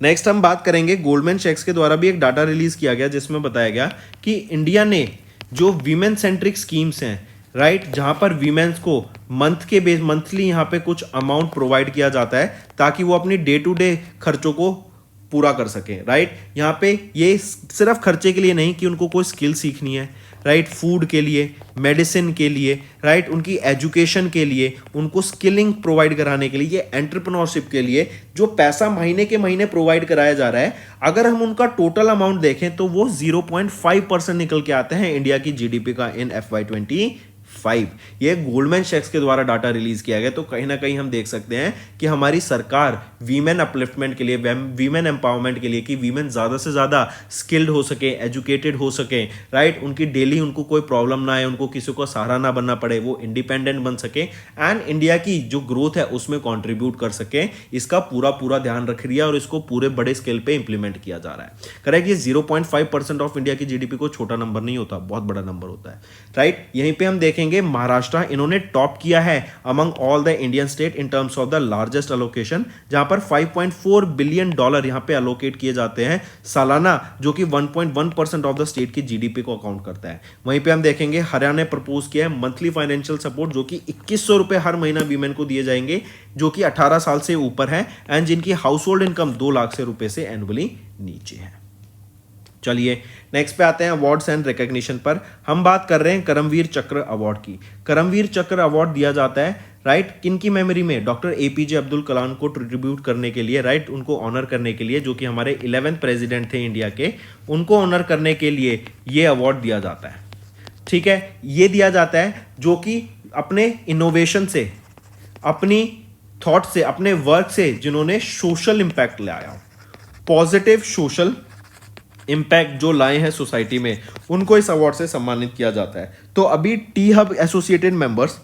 नेक्स्ट हम बात करेंगे, गोल्डमैन सैक्स के द्वारा भी एक डाटा रिलीज किया गया जिसमें बताया गया कि इंडिया ने जो वीमेन सेंट्रिक स्कीम्स हैं, राइट, जहां पर वीमेन्स को मंथली यहां पे कुछ अमाउंट प्रोवाइड किया जाता है ताकि वो अपनी डे टू डे खर्चों को पूरा कर सके, राइट। यहाँ पे ये सिर्फ खर्चे के लिए नहीं कि उनको कोई स्किल सीखनी है, राइट, फूड के लिए, मेडिसिन के लिए, राइट, उनकी एजुकेशन के लिए, उनको स्किलिंग प्रोवाइड कराने के लिए, एंटरप्रेन्योरशिप के लिए जो पैसा महीने के महीने प्रोवाइड कराया जा रहा है, अगर हम उनका टोटल अमाउंट देखें तो वो 0.5% निकल के आते हैं इंडिया की जीडीपी का इन FY25। ये गोल्डमैन सैक्स के द्वारा डाटा रिलीज किया गया। तो कहीं ना कहीं हम देख सकते हैं कि हमारी सरकार वीमेन अपलिफ्टमेंट के लिए, वीमेन एम्पावरमेंट के लिए, कि वीमेन ज्यादा से ज्यादा स्किल्ड हो सके, एजुकेटेड हो सके, राइट, उनकी डेली उनको कोई प्रॉब्लम ना आए, उनको किसी को सहारा ना बनना पड़े, वो इंडिपेंडेंट बन सके एंड इंडिया की जो ग्रोथ है उसमें कॉन्ट्रीब्यूट कर सके, इसका पूरा ध्यान रख रही है और इसको पूरे बड़े स्केल पे इंप्लीमेंट किया जा रहा है। करेक्ट, ये 0.5% ऑफ इंडिया की जीडीपी को छोटा नंबर नहीं होता, बहुत बड़ा नंबर होता है, राइट। यहीं पे हम देखेंगे महाराष्ट्र, इन्होंने टॉप किया है among all the Indian state in terms of the largest allocation, जहां पर $5.4 बिलियन यहां पे अलोकेट किए जाते हैं सालाना, जो कि 1.1% ऑफ द स्टेट की जीडीपी को अकाउंट करता है। वहीं पे हम देखेंगे हरियाणा ने प्रपोज किया है मंथली फाइनेंशियल सपोर्ट, जो कि 2100 रुपए हर महीना वीमेन को दिए जाएंगे जो कि 18 साल से ऊपर है एंड जिनकी हाउस होल्ड इनकम 2 लाख से रुपए से एनुअली नीचे है। चलिए नेक्स्ट पे आते हैं अवार्ड्स एंड रिकॉग्निशन पर। हम बात कर रहे हैं करमवीर चक्र अवार्ड की। करमवीर चक्र अवार्ड दिया जाता है, राइट, किनकी मेमोरी में? डॉक्टर APJ अब्दुल कलाम को ट्रिब्यूट करने के लिए, राइट, उनको ऑनर करने के लिए, जो कि हमारे 11th प्रेसिडेंट थे इंडिया के, उनको ऑनर करने के लिए ये अवार्ड दिया जाता है। ठीक है, ये दिया जाता है जो कि अपने इनोवेशन से, अपनी थॉट से, अपने वर्क से जिन्होंने सोशल इंपैक्ट लाया, पॉजिटिव सोशल इंपैक्ट जो लाए हैं सोसाइटी में, उनको इस अवार्ड से सम्मानित किया जाता है। तो अभी टी हब एसोसिएटेड मेंबर्स,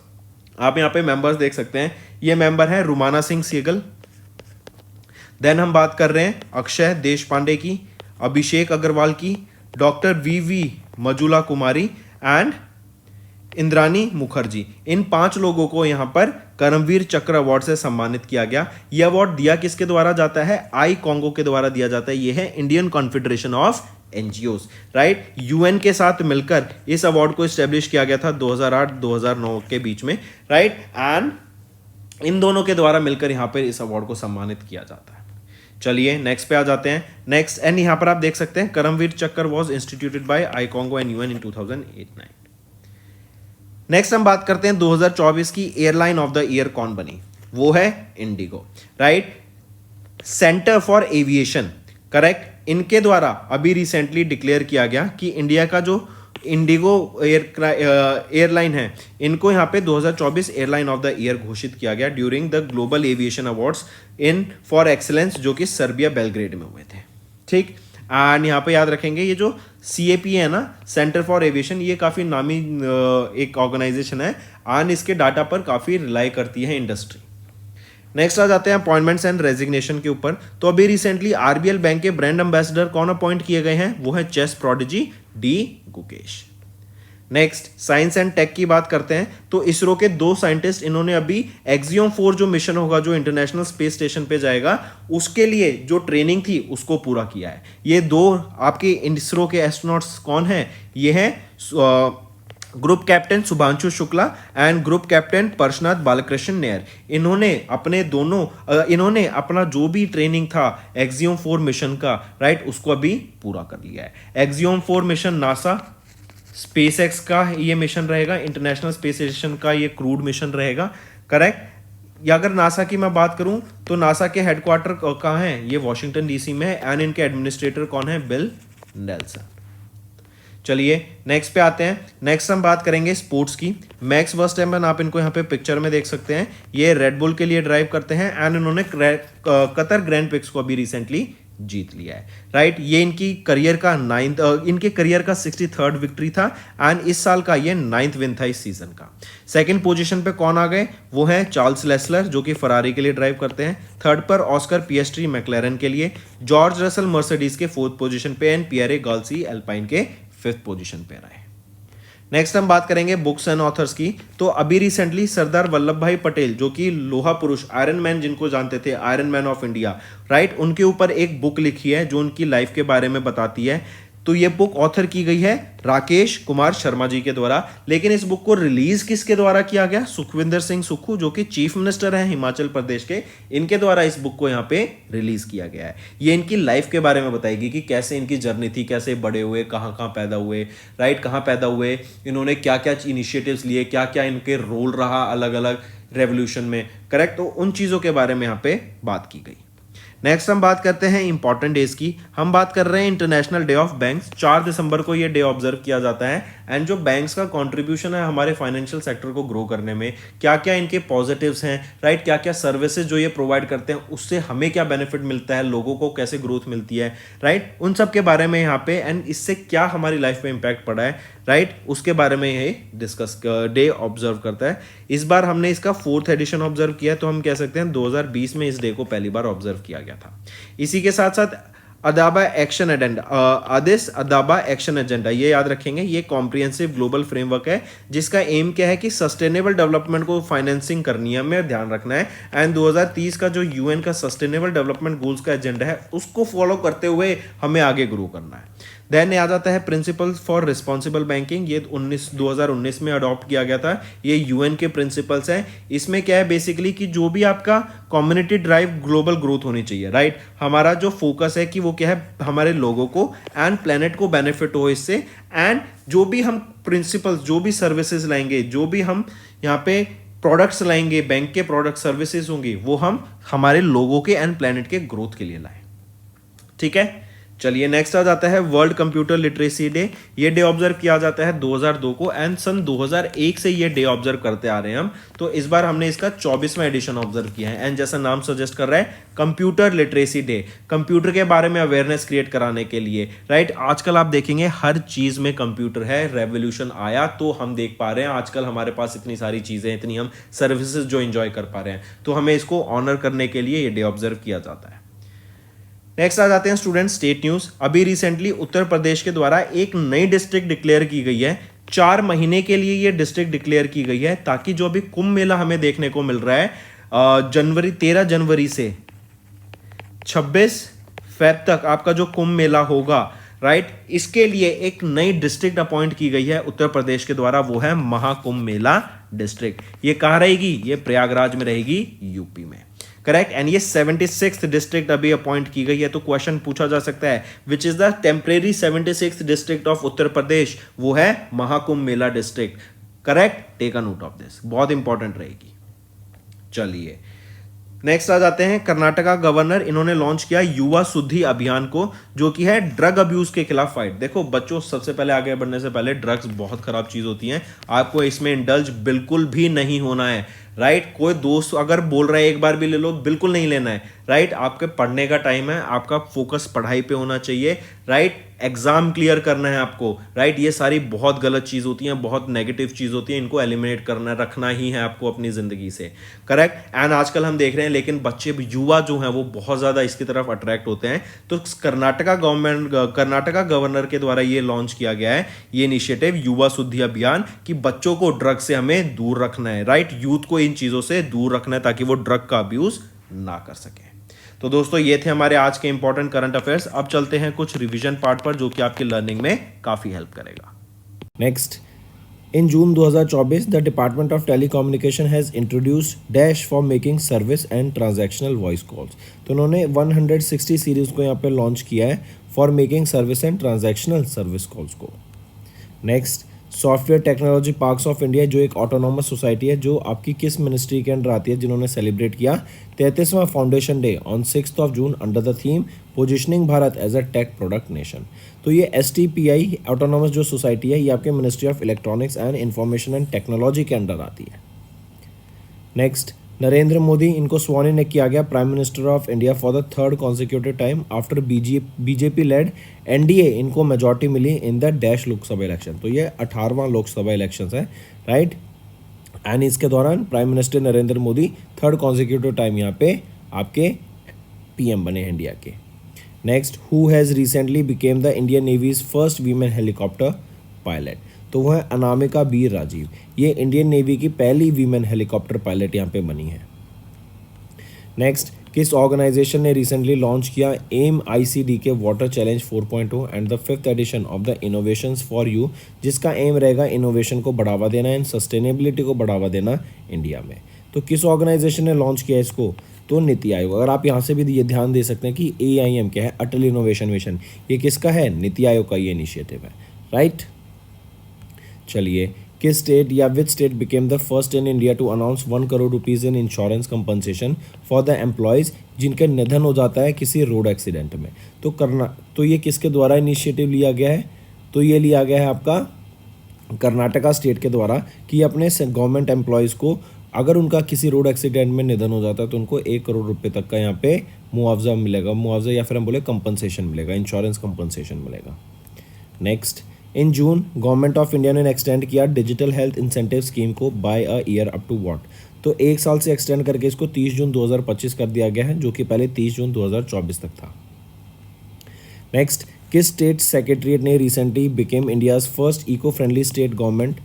आप यहां पे मेंबर्स देख सकते हैं, ये मेंबर है रुमाना सिंह सेगल, देन हम बात कर रहे हैं अक्षय देश पांडे की, अभिषेक अग्रवाल की, doctor VV Majula Kumari and Indrani Mukherjee. इन 5 लोगों को यहां पर करमवीर चक्र अवार्ड से सम्मानित किया गया। यह अवार्ड दिया किसके द्वारा जाता है? आई कॉन्गो के द्वारा दिया जाता है। यह है Indian confederation of NGOs, right. UN के साथ मिलकर इस अवार्ड को स्टैब्लिश किया गया था 2008-2009 के बीच में, राइट, एंड इन दोनों के द्वारा मिलकर यहां पर इस अवार्ड को सम्मानित किया जाता है। चलिए नेक्स्ट पे आ जाते हैं। नेक्स्ट एंड यहां पर आप देख सकते हैं Karamveer Chakra was instituted by I Congo and UN in 2008-9। Next हम बात करते हैं 2024 की एयरलाइन ऑफ द ईयर कौन बनी? वो है Indigo, right. Centre for aviation, correct, इनके द्वारा अभी रिसेंटली डिक्लेयर किया गया कि इंडिया का जो इंडिगो एयरलाइन है, इनको यहाँ पे 2024 एयरलाइन ऑफ द ईयर घोषित किया गया during the global aviation awards in for excellence, जो कि सर्बिया बेलग्रेड में हुए थे। ठीक, एंड यहाँ पे याद रखेंगे ये जो CAP है ना, सेंटर फॉर एविएशन, ये काफ़ी नामी एक ऑर्गेनाइजेशन है एंड इसके डाटा पर काफ़ी रिलाई करती है इंडस्ट्री। नेक्स्ट आ जाते हैं अपॉइंटमेंट्स एंड रेजिग्नेशन के ऊपर। तो अभी रिसेंटली RBL बैंक के ब्रांड एम्बेसडर कौन अपॉइंट किए गए हैं? वो है chess prodigy D Gukesh. Next science and tech की बात करते हैं तो इसरो के 2 साइंटिस्ट, इन्होंने अभी एक्सियोम 4 जो मिशन होगा, जो इंटरनेशनल स्पेस स्टेशन पे जाएगा, उसके लिए जो ट्रेनिंग थी उसको पूरा किया है। ये 2 आपके इसरो के एस्ट्रोनॉट्स कौन हैं? ये हैं group captain Shubhanshu Shukla and group captain Parashnath Balkrishna Nair. इन्होंने अपना जो भी ट्रेनिंग था एक्सियोम 4 मिशन का, राइट, उसको अभी पूरा कर लिया है। एक्सियोम 4 मिशन नासा SpaceX का ये मिशन रहेगा, इंटरनेशनल स्पेस स्टेशन का ये क्रूड मिशन रहेगा, करेक्ट। या अगर नासा की मैं बात करूं तो नासा के हेडक्वार्टर कहाँ है? ये वॉशिंगटन DC में है एंड इनके एडमिनिस्ट्रेटर कौन है? Bill Nelson. चलिए नेक्स्ट पे आते हैं। नेक्स्ट हम बात करेंगे स्पोर्ट्स की। मैक्स वर्स्टैपेन, आप इनको यहाँ पे पिक्चर में देख सकते हैं, ये रेड बुल के लिए ड्राइव करते हैं एंड इन्होंने कतर ग्रैंड प्रिक्स को अभी रिसेंटली जीत लिया है, राइट। ये इनकी करियर का इनके करियर का 63rd विक्ट्री था एंड इस साल का ये 9th विन था इस सीजन का। सेकंड पोजीशन पे कौन आ गए, वो है चार्ल्स लेस्लर जो कि फरारी के लिए ड्राइव करते हैं। थर्ड पर ऑस्कर पिएस्ट्री मैक्लेरन के लिए, जॉर्ज रसल मर्सिडीज के 4th पोजीशन पे एंड पियरे गाल्सी एल्पाइन के 5th पोजीशन पे रहे। नेक्स्ट हम बात करेंगे बुक्स एंड ऑथर्स की। तो अभी रिसेंटली सरदार वल्लभ भाई पटेल जो कि लोहा पुरुष, आयरन मैन जिनको जानते थे, iron man of India, right, उनके ऊपर एक बुक लिखी है जो उनकी लाइफ के बारे में बताती है। तो ये बुक ऑथर की गई है राकेश कुमार शर्मा जी के द्वारा, लेकिन इस बुक को रिलीज किसके द्वारा किया गया, सुखविंदर सिंह सुक्खू जो कि चीफ मिनिस्टर हैं हिमाचल प्रदेश के, इनके द्वारा इस बुक को यहाँ पे रिलीज किया गया है। ये इनकी लाइफ के बारे में बताएगी कि कैसे इनकी जर्नी थी, कैसे बड़े हुए, कहाँ कहाँ पैदा हुए, राइट, कहाँ पैदा हुए, इन्होंने क्या क्या इनिशिएटिव्स लिए, क्या क्या इनके रोल रहा अलग अलग रेवोल्यूशन में, करेक्ट। तो उन चीज़ों के बारे में यहाँ पे बात की गई। नेक्स्ट हम बात करते हैं इंपॉर्टेंट डेज की। हम बात कर रहे हैं इंटरनेशनल डे ऑफ बैंक्स। 4 दिसंबर को ये डे ऑब्जर्व किया जाता है एंड जो बैंक्स का कंट्रीब्यूशन है हमारे फाइनेंशियल सेक्टर को ग्रो करने में, क्या क्या इनके पॉजिटिव्स हैं, राइट, क्या क्या सर्विसेज जो ये प्रोवाइड करते हैं उससे हमें क्या बेनिफिट मिलता है, लोगों को कैसे ग्रोथ मिलती है, राइट, उन सब के बारे में यहाँ पे एंड इससे क्या हमारी लाइफ में इंपैक्ट पड़ा है, राइट, उसके बारे में ये डिस्कस डे ऑब्जर्व करता है। इस बार हमने इसका 4th एडिशन ऑब्जर्व किया, तो हम कह सकते हैं 2020 में इस डे को पहली बार ऑब्जर्व किया गया था। इसी के साथ साथ अदाबा एक्शन एजेंडा, आदिस अदाबा एक्शन एजेंडा, ये याद रखेंगे, ये कॉम्प्रिहेंसिव ग्लोबल फ्रेमवर्क है जिसका एम क्या है कि सस्टेनेबल डेवलपमेंट को फाइनेंसिंग करनी है, हमें ध्यान रखना है एंड 2030 का जो यूएन का सस्टेनेबल डेवलपमेंट गोल्स का एजेंडा है उसको फॉलो करते हुए हमें आगे ग्रो करना है। देन आ जाता है प्रिंसिपल्स फॉर रिस्पॉन्सिबल बैंकिंग, ये 2019 में अडॉप्ट किया गया था। ये यूएन के प्रिंसिपल्स हैं। इसमें क्या है बेसिकली कि जो भी आपका कम्युनिटी ड्राइव ग्लोबल ग्रोथ होनी चाहिए, राइट, हमारा जो फोकस है कि वो क्या है, हमारे लोगों को एंड प्लेनेट को बेनिफिट हो इससे, एंड जो भी हम प्रिंसिपल्स, जो भी सर्विसेज लाएंगे, जो भी हम यहाँ पे प्रोडक्ट्स लाएंगे, बैंक के प्रोडक्ट सर्विसेज होंगे, वो हम हमारे लोगों के एंड प्लेनेट के ग्रोथ के लिए लाएं। ठीक है, चलिए नेक्स्ट आ जाता है वर्ल्ड कंप्यूटर लिटरेसी डे। ये डे ऑब्जर्व किया जाता है 2002 को एंड सन 2001 से ये डे ऑब्जर्व करते आ रहे हैं हम। तो इस बार हमने इसका 24वां एडिशन ऑब्जर्व किया है एंड जैसा नाम सजेस्ट कर रहा है कंप्यूटर लिटरेसी डे, कंप्यूटर के बारे में अवेयरनेस क्रिएट कराने के लिए, राइट। आजकल आप देखेंगे हर चीज में कंप्यूटर है, रेवोल्यूशन आया तो हम देख पा रहे हैं आजकल हमारे पास इतनी सारी चीजें, इतनी हम सर्विसेज जो इंजॉय कर पा रहे हैं, तो हमें इसको ऑनर करने के लिए ये डे ऑब्जर्व किया जाता है। नेक्स्ट आ जाते हैं स्टूडेंट स्टेट न्यूज। अभी रिसेंटली उत्तर प्रदेश के द्वारा एक नई डिस्ट्रिक्ट डिक्लेयर की गई है। 4 महीने के लिए ये डिस्ट्रिक्ट डिक्लेयर की गई है ताकि जो अभी कुंभ मेला हमें देखने को मिल रहा है 13 जनवरी से 26 फेब तक आपका जो कुंभ मेला होगा, राइट, इसके लिए एक नई डिस्ट्रिक्ट अपॉइंट की गई है उत्तर प्रदेश के द्वारा, वो है महाकुंभ मेला डिस्ट्रिक्ट। ये कहाँ रहेगी, ये प्रयागराज में रहेगी, यूपी में, करेक्ट। एंड ये 76th डिस्ट्रिक्ट अभी अपॉइंट की गई है। तो क्वेश्चन पूछा जा सकता है which is the temporary 76th district of Uttar Pradesh, वो है Mahakumbh Mela district, correct. Take a note of this, बहुत इंपॉर्टेंट रहेगी। चलिए नेक्स्ट आ जाते हैं कर्नाटका गवर्नर, इन्होंने लॉन्च किया युवा शुद्धि अभियान को, जो कि है ड्रग अब्यूज के खिलाफ फाइट। देखो बच्चों, सबसे पहले आगे बढ़ने से पहले ड्रग्स बहुत खराब चीज होती हैं, आपको इसमें इंडल्ज बिल्कुल भी नहीं होना है, राइट। कोई दोस्त अगर बोल रहा है एक बार भी ले लो, बिल्कुल नहीं लेना है, राइट। आपके पढ़ने का टाइम है, आपका फोकस पढ़ाई पे होना चाहिए, राइट। एग्जाम क्लियर करना है आपको, राइट। ये सारी बहुत गलत चीज होती हैं, बहुत नेगेटिव चीज होती है, इनको एलिमिनेट करना रखना ही है आपको अपनी जिंदगी से, करेक्ट। एंड आजकल हम देख रहे हैं लेकिन बच्चे युवा जो हैं वो बहुत ज्यादा इसकी तरफ अट्रैक्ट होते हैं। तो कर्नाटका गवर्नर के द्वारा ये लॉन्च किया गया है ये इनिशिएटिव युवा शुद्धि अभियान, कि बच्चों को ड्रग से हमें दूर रखना है, राइट। यूथ को इन चीजों से दूर रखना है ताकि वो ड्रग का अब्यूज ना कर सके। तो दोस्तों ये थे हमारे आज के इंपॉर्टेंट करंट अफेयर्स। अब चलते हैं कुछ रिवीजन पार्ट पर जो कि आपकी लर्निंग में काफी हेल्प करेगा। Next, in June 2024 the department of telecommunication has introduced dash for making service and transactional voice calls. तो उन्होंने 160 सीरीज को यहाँ पे लॉन्च किया है for making service and transactional service calls को। Next, software technology parks of India जो एक ऑटोनॉमस सोसाइटी है जो आपकी किस मिनिस्ट्री के अंडर आती है, जिन्होंने सेलिब्रेट किया 33वां foundation day on 6 June under the theme positioning Bharat as a tech product nation. तो ये STPI ऑटोनॉमस जो सोसाइटी है ये आपके ministry of electronics and information and technology के अंडर आती है। नेक्स्ट, नरेंद्र मोदी इनको स्वान इन किया गया prime minister of India for the third consecutive time after BJP led NDA इनको मेजॉरिटी मिली in the dash Lok Sabha election. तो ये 18वां लोकसभा इलेक्शन है, राइट। एंड इसके दौरान prime minister Narendra Modi third consecutive time यहाँ पे आपके PM बने इंडिया के। Next, who has recently became the Indian navy's first women helicopter pilot. तो वह है अनामिका बी राजीव, ये इंडियन नेवी की पहली वीमेन हेलीकॉप्टर पायलट यहाँ पे बनी है। नेक्स्ट, किस ऑर्गेनाइजेशन ने रिसेंटली लॉन्च किया एम ICD के water challenge 4.0 and the 5th edition of the innovations for you, जिसका एम रहेगा इनोवेशन को बढ़ावा देना एंड सस्टेनेबिलिटी को बढ़ावा देना इंडिया में। तो किस ऑर्गेनाइजेशन ने लॉन्च किया इसको, तो नीति आयोग। अगर आप यहाँ से भी ये ध्यान दे सकते हैं कि AIM क्या है, अटल इनोवेशन मिशन, ये किसका है, नीति आयोग का ये इनिशिएटिव है, राइट। चलिए, किस स्टेट या which state became the first in India to announce 1 crore rupees in insurance compensation for the employees जिनके निधन हो जाता है किसी रोड एक्सीडेंट में। तो ये किसके द्वारा इनिशिएटिव लिया गया है, तो ये लिया गया है आपका कर्नाटका स्टेट के द्वारा कि अपने गवर्नमेंट एम्प्लॉयज़ को अगर उनका किसी रोड एक्सीडेंट में निधन हो जाता है तो उनको 1 करोड़ रुपये तक का यहाँ पे मुआवजा मिलेगा, मुआवजा या फिर हम बोले कंपनसेशन मिलेगा, इंश्योरेंस कंपनसेशन मिलेगा। Next, in June government of India ने एक्सटेंड किया डिजिटल हेल्थ इंसेंटिव स्कीम को by a year up to what. तो 1 साल से एक्सटेंड करके इसको 30 जून 2025 कर दिया गया है, जो कि पहले 30 जून 2024 तक था। नेक्स्ट, किस स्टेट सेक्रेटरीट ने recently became India's first eco friendly state government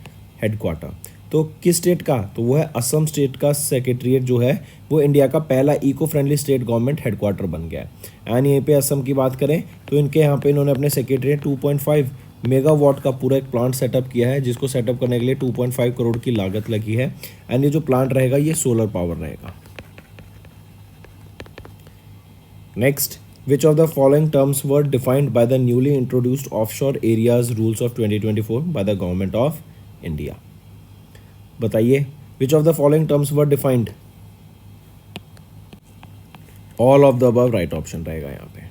headquarter. तो किस स्टेट का, तो वो है असम स्टेट का सेक्रेटरीट जो है वो इंडिया का पहला eco friendly state government headquarter बन गया है। एंड यहीं पे असम की बात करें तो इनके यहाँ पे इन्होंने अपने सेक्रेटरीट 2.5 मेगावाट का पूरा एक प्लांट सेटअप किया है, जिसको सेटअप करने के लिए 2.5 करोड़ की लागत लगी है। एंड ये जो प्लांट रहेगा ये सोलर पावर रहेगा। Next, which of the following terms were defined by the newly introduced offshore areas rules of 2024 by the government of India. बताइए, which of the following terms were defined, all of the above right option रहेगा यहाँ पे।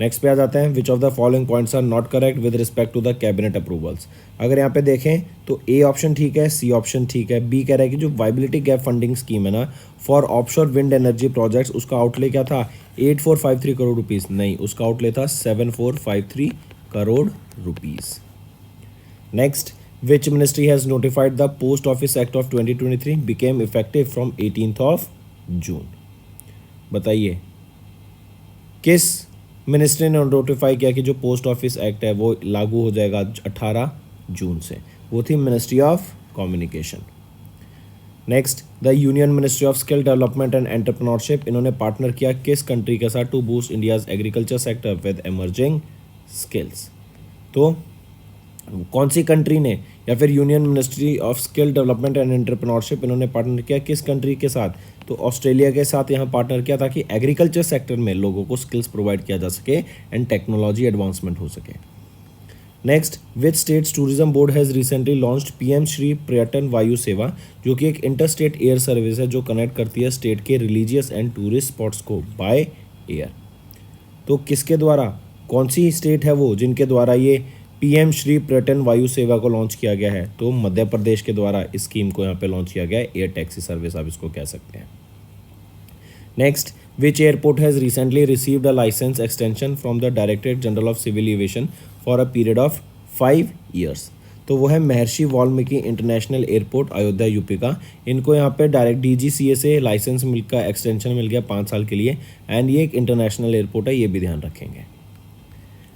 Next पे आ जाते हैं, which of the following points are not correct with respect to the cabinet approvals. अगर यहाँ पे देखें तो A ऑप्शन ठीक है, C ऑप्शन ठीक है, B कह रहा है कि जो वाइबिलिटी गैप फंडिंग स्कीम है ना for offshore wind energy projects, उसका आउटले क्या था 8453 करोड़ रुपीज़, नहीं उसका आउटले था 7453 crore rupees. Next, which ministry has notified the post office act of 2023 became effective from 18 जून। बताइए, किस मिनिस्ट्री ने नोटिफाई किया कि जो पोस्ट ऑफिस एक्ट है वो लागू हो जाएगा 18 जून से, वो थी ministry of communication. Next, the union ministry of skill development and entrepreneurship, इन्होंने पार्टनर किया किस कंट्री के साथ to boost India's agriculture sector with emerging skills. तो कौन सी कंट्री ने या फिर union ministry of skill development and entrepreneurship इन्होंने पार्टनर किया किस कंट्री के साथ, तो ऑस्ट्रेलिया के साथ यहाँ पार्टनर किया ताकि एग्रीकल्चर सेक्टर में लोगों को स्किल्स प्रोवाइड किया जा सके एंड टेक्नोलॉजी एडवांसमेंट हो सके। Next, which states tourism board has recently launched PM Shri पर्यटन वायु सेवा, जो कि एक इंटरस्टेट एयर सर्विस है जो कनेक्ट करती है स्टेट के रिलीजियस एंड टूरिस्ट स्पॉट्स को बाय एयर। तो किसके द्वारा, कौन सी स्टेट है वो जिनके द्वारा ये PM श्री पर्यटन वायु सेवा को लॉन्च किया गया है, तो मध्य प्रदेश के द्वारा इस स्कीम को यहाँ पे लॉन्च किया गया है, एयर टैक्सी सर्विस आप इसको कह सकते हैं। Next, which airport has recently received a licence extension from the directorate general of civil aviation for a period of 5 years। तो वो है Maharishi Valmiki international airport Ayodhya UP का। इनको यहाँ पे डायरेक्ट DGCA से लाइसेंस का एक्सटेंशन मिल गया 5 साल के लिए एंड ये एक इंटरनेशनल एयरपोर्ट है, ये भी ध्यान रखेंगे।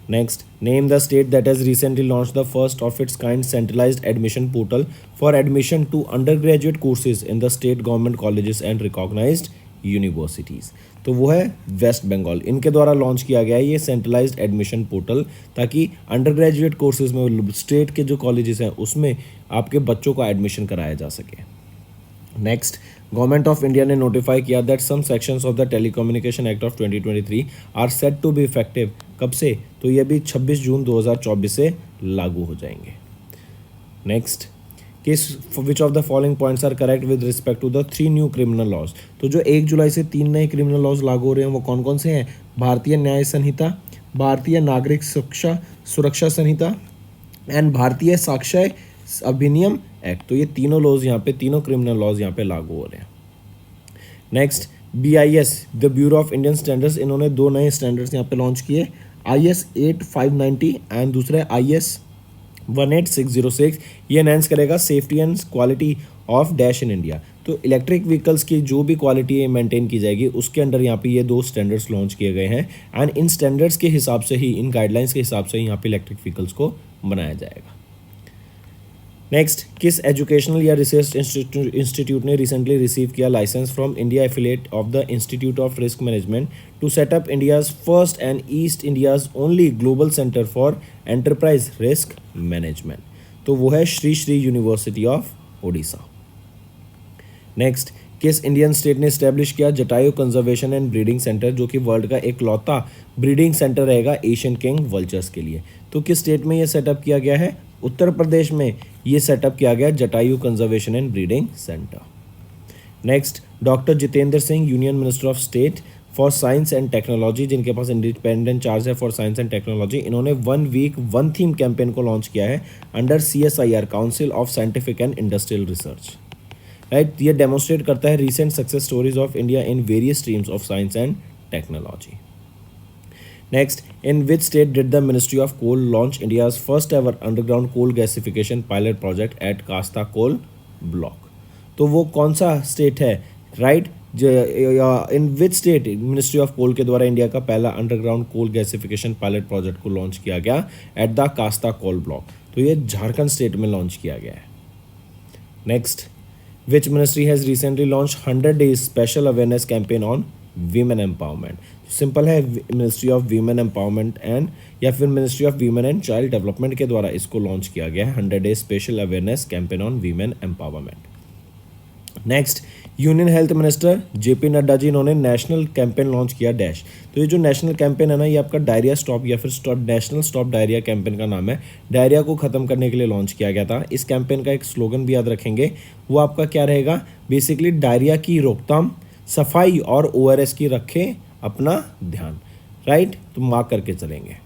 Next, name the state that has recently launched the first of its kind centralized admission portal for admission to undergraduate courses in the state government colleges and recognized universities। तो वो है waste Bengal, इनके द्वारा लॉन्च किया गया है ये centralised admission portal, ताकि अंडर ग्रेजुएट कोर्सेज में स्टेट के जो कॉलेजेस हैं उसमें आपके बच्चों का एडमिशन कराया जा सके। नेक्स्ट, गवर्नमेंट ऑफ इंडिया ने नोटिफाई किया that some sections of the telecommunication act of 2023 are set to be effective. कब से, तो ये भी 26 जून 2024 से लागू हो जाएंगे। नेक्स्ट, किस which of the following points are correct with respect to the 3 new criminal laws. तो जो 1 जुलाई से 3 नए क्रिमिनल लॉज लागू हो रहे हैं वो कौन कौन से हैं? भारतीय न्याय संहिता, भारतीय नागरिक सुरक्षा संहिता एंड भारतीय साक्ष्य अधिनियम एक्ट। तो ये तीनों लॉज यहाँ पे, तीनों क्रिमिनल लॉज यहाँ पे लागू हो रहे हैं। Next, BIS the bureau of Indian standards, इन्होंने 2 नए स्टैंडर्ड्स यहाँ पे लॉन्च किए, IS 8590 एंड दूसरा IS 18606। ये एनहेंस करेगा safety and quality of dash in India. तो इलेक्ट्रिक व्हीकल्स की जो भी क्वालिटी मेंटेन की जाएगी उसके अंडर यहाँ पे ये 2 स्टैंडर्ड्स लॉन्च किए गए हैं एंड इन स्टैंडर्ड्स के हिसाब से ही, इन गाइडलाइंस के हिसाब से ही यहाँ पे इलेक्ट्रिक व्हीकल्स को बनाया जाएगा। नेक्स्ट, किस एजुकेशनल या रिसर्च इंस्टीट्यूट ने रिसेंटली रिसीव किया licence from India affiliate of the institute of risk management to set up India's first and east India's only global centre for enterprise risk management? तो वो है Sri Sri university of Odisha. Next, किस Indian state ने establish किया Jatayu conservation and breeding centre, जो कि world का एकलौता ब्रीडिंग सेंटर रहेगा एशियन किंग वल्चर्स के लिए? तो किस स्टेट में ये सेटअप किया गया है? उत्तर प्रदेश में ये सेटअप किया गया Jatayu conservation and breeding centre. Next, doctor Jitendra Singh, union minister of state for science and technology, जिनके पास इंडिपेंडेंट चार्ज है फॉर साइंस एंड टेक्नोलॉजी, इन्होंने 1 वीक 1 थीम कैंपेन को लॉन्च किया है under CSIR, council of scientific and industrial research. Right, ये demonstrate करता है recent success stories of India in various streams of science and technology. Next, in which state did the Ministry of Coal launch India's first ever underground coal gasification pilot project at Kasta Coal Block? तो वो कौन सा state है? Right, in which state ministry of coal के द्वारा India का पहला underground coal gasification pilot project को लॉन्च किया गया at the Kasta coal block? तो ये झारखंड स्टेट में लॉन्च किया गया है। Next, which ministry has recently launch 100 days special awareness campaign on women empowerment? Simple है, ministry of women empowerment and या फिर ministry of women and child development के द्वारा इसको लॉन्च किया गया है 100 days special awareness campaign on women empowerment. Next, union health minister JP Nadda ji, इन्होंने नेशनल कैंपेन लॉन्च किया डैश। तो ये जो नेशनल कैंपेन है ना, ये आपका डायरिया स्टॉप या फिर नेशनल स्टॉप डायरिया कैंपेन का नाम है। डायरिया को ख़त्म करने के लिए लॉन्च किया गया था। इस कैंपेन का एक स्लोगन भी याद रखेंगे, वो आपका क्या रहेगा? बेसिकली डायरिया की रोकथाम, सफाई और ORS की रखें अपना ध्यान। राइट, तो मार्क करके चलेंगे।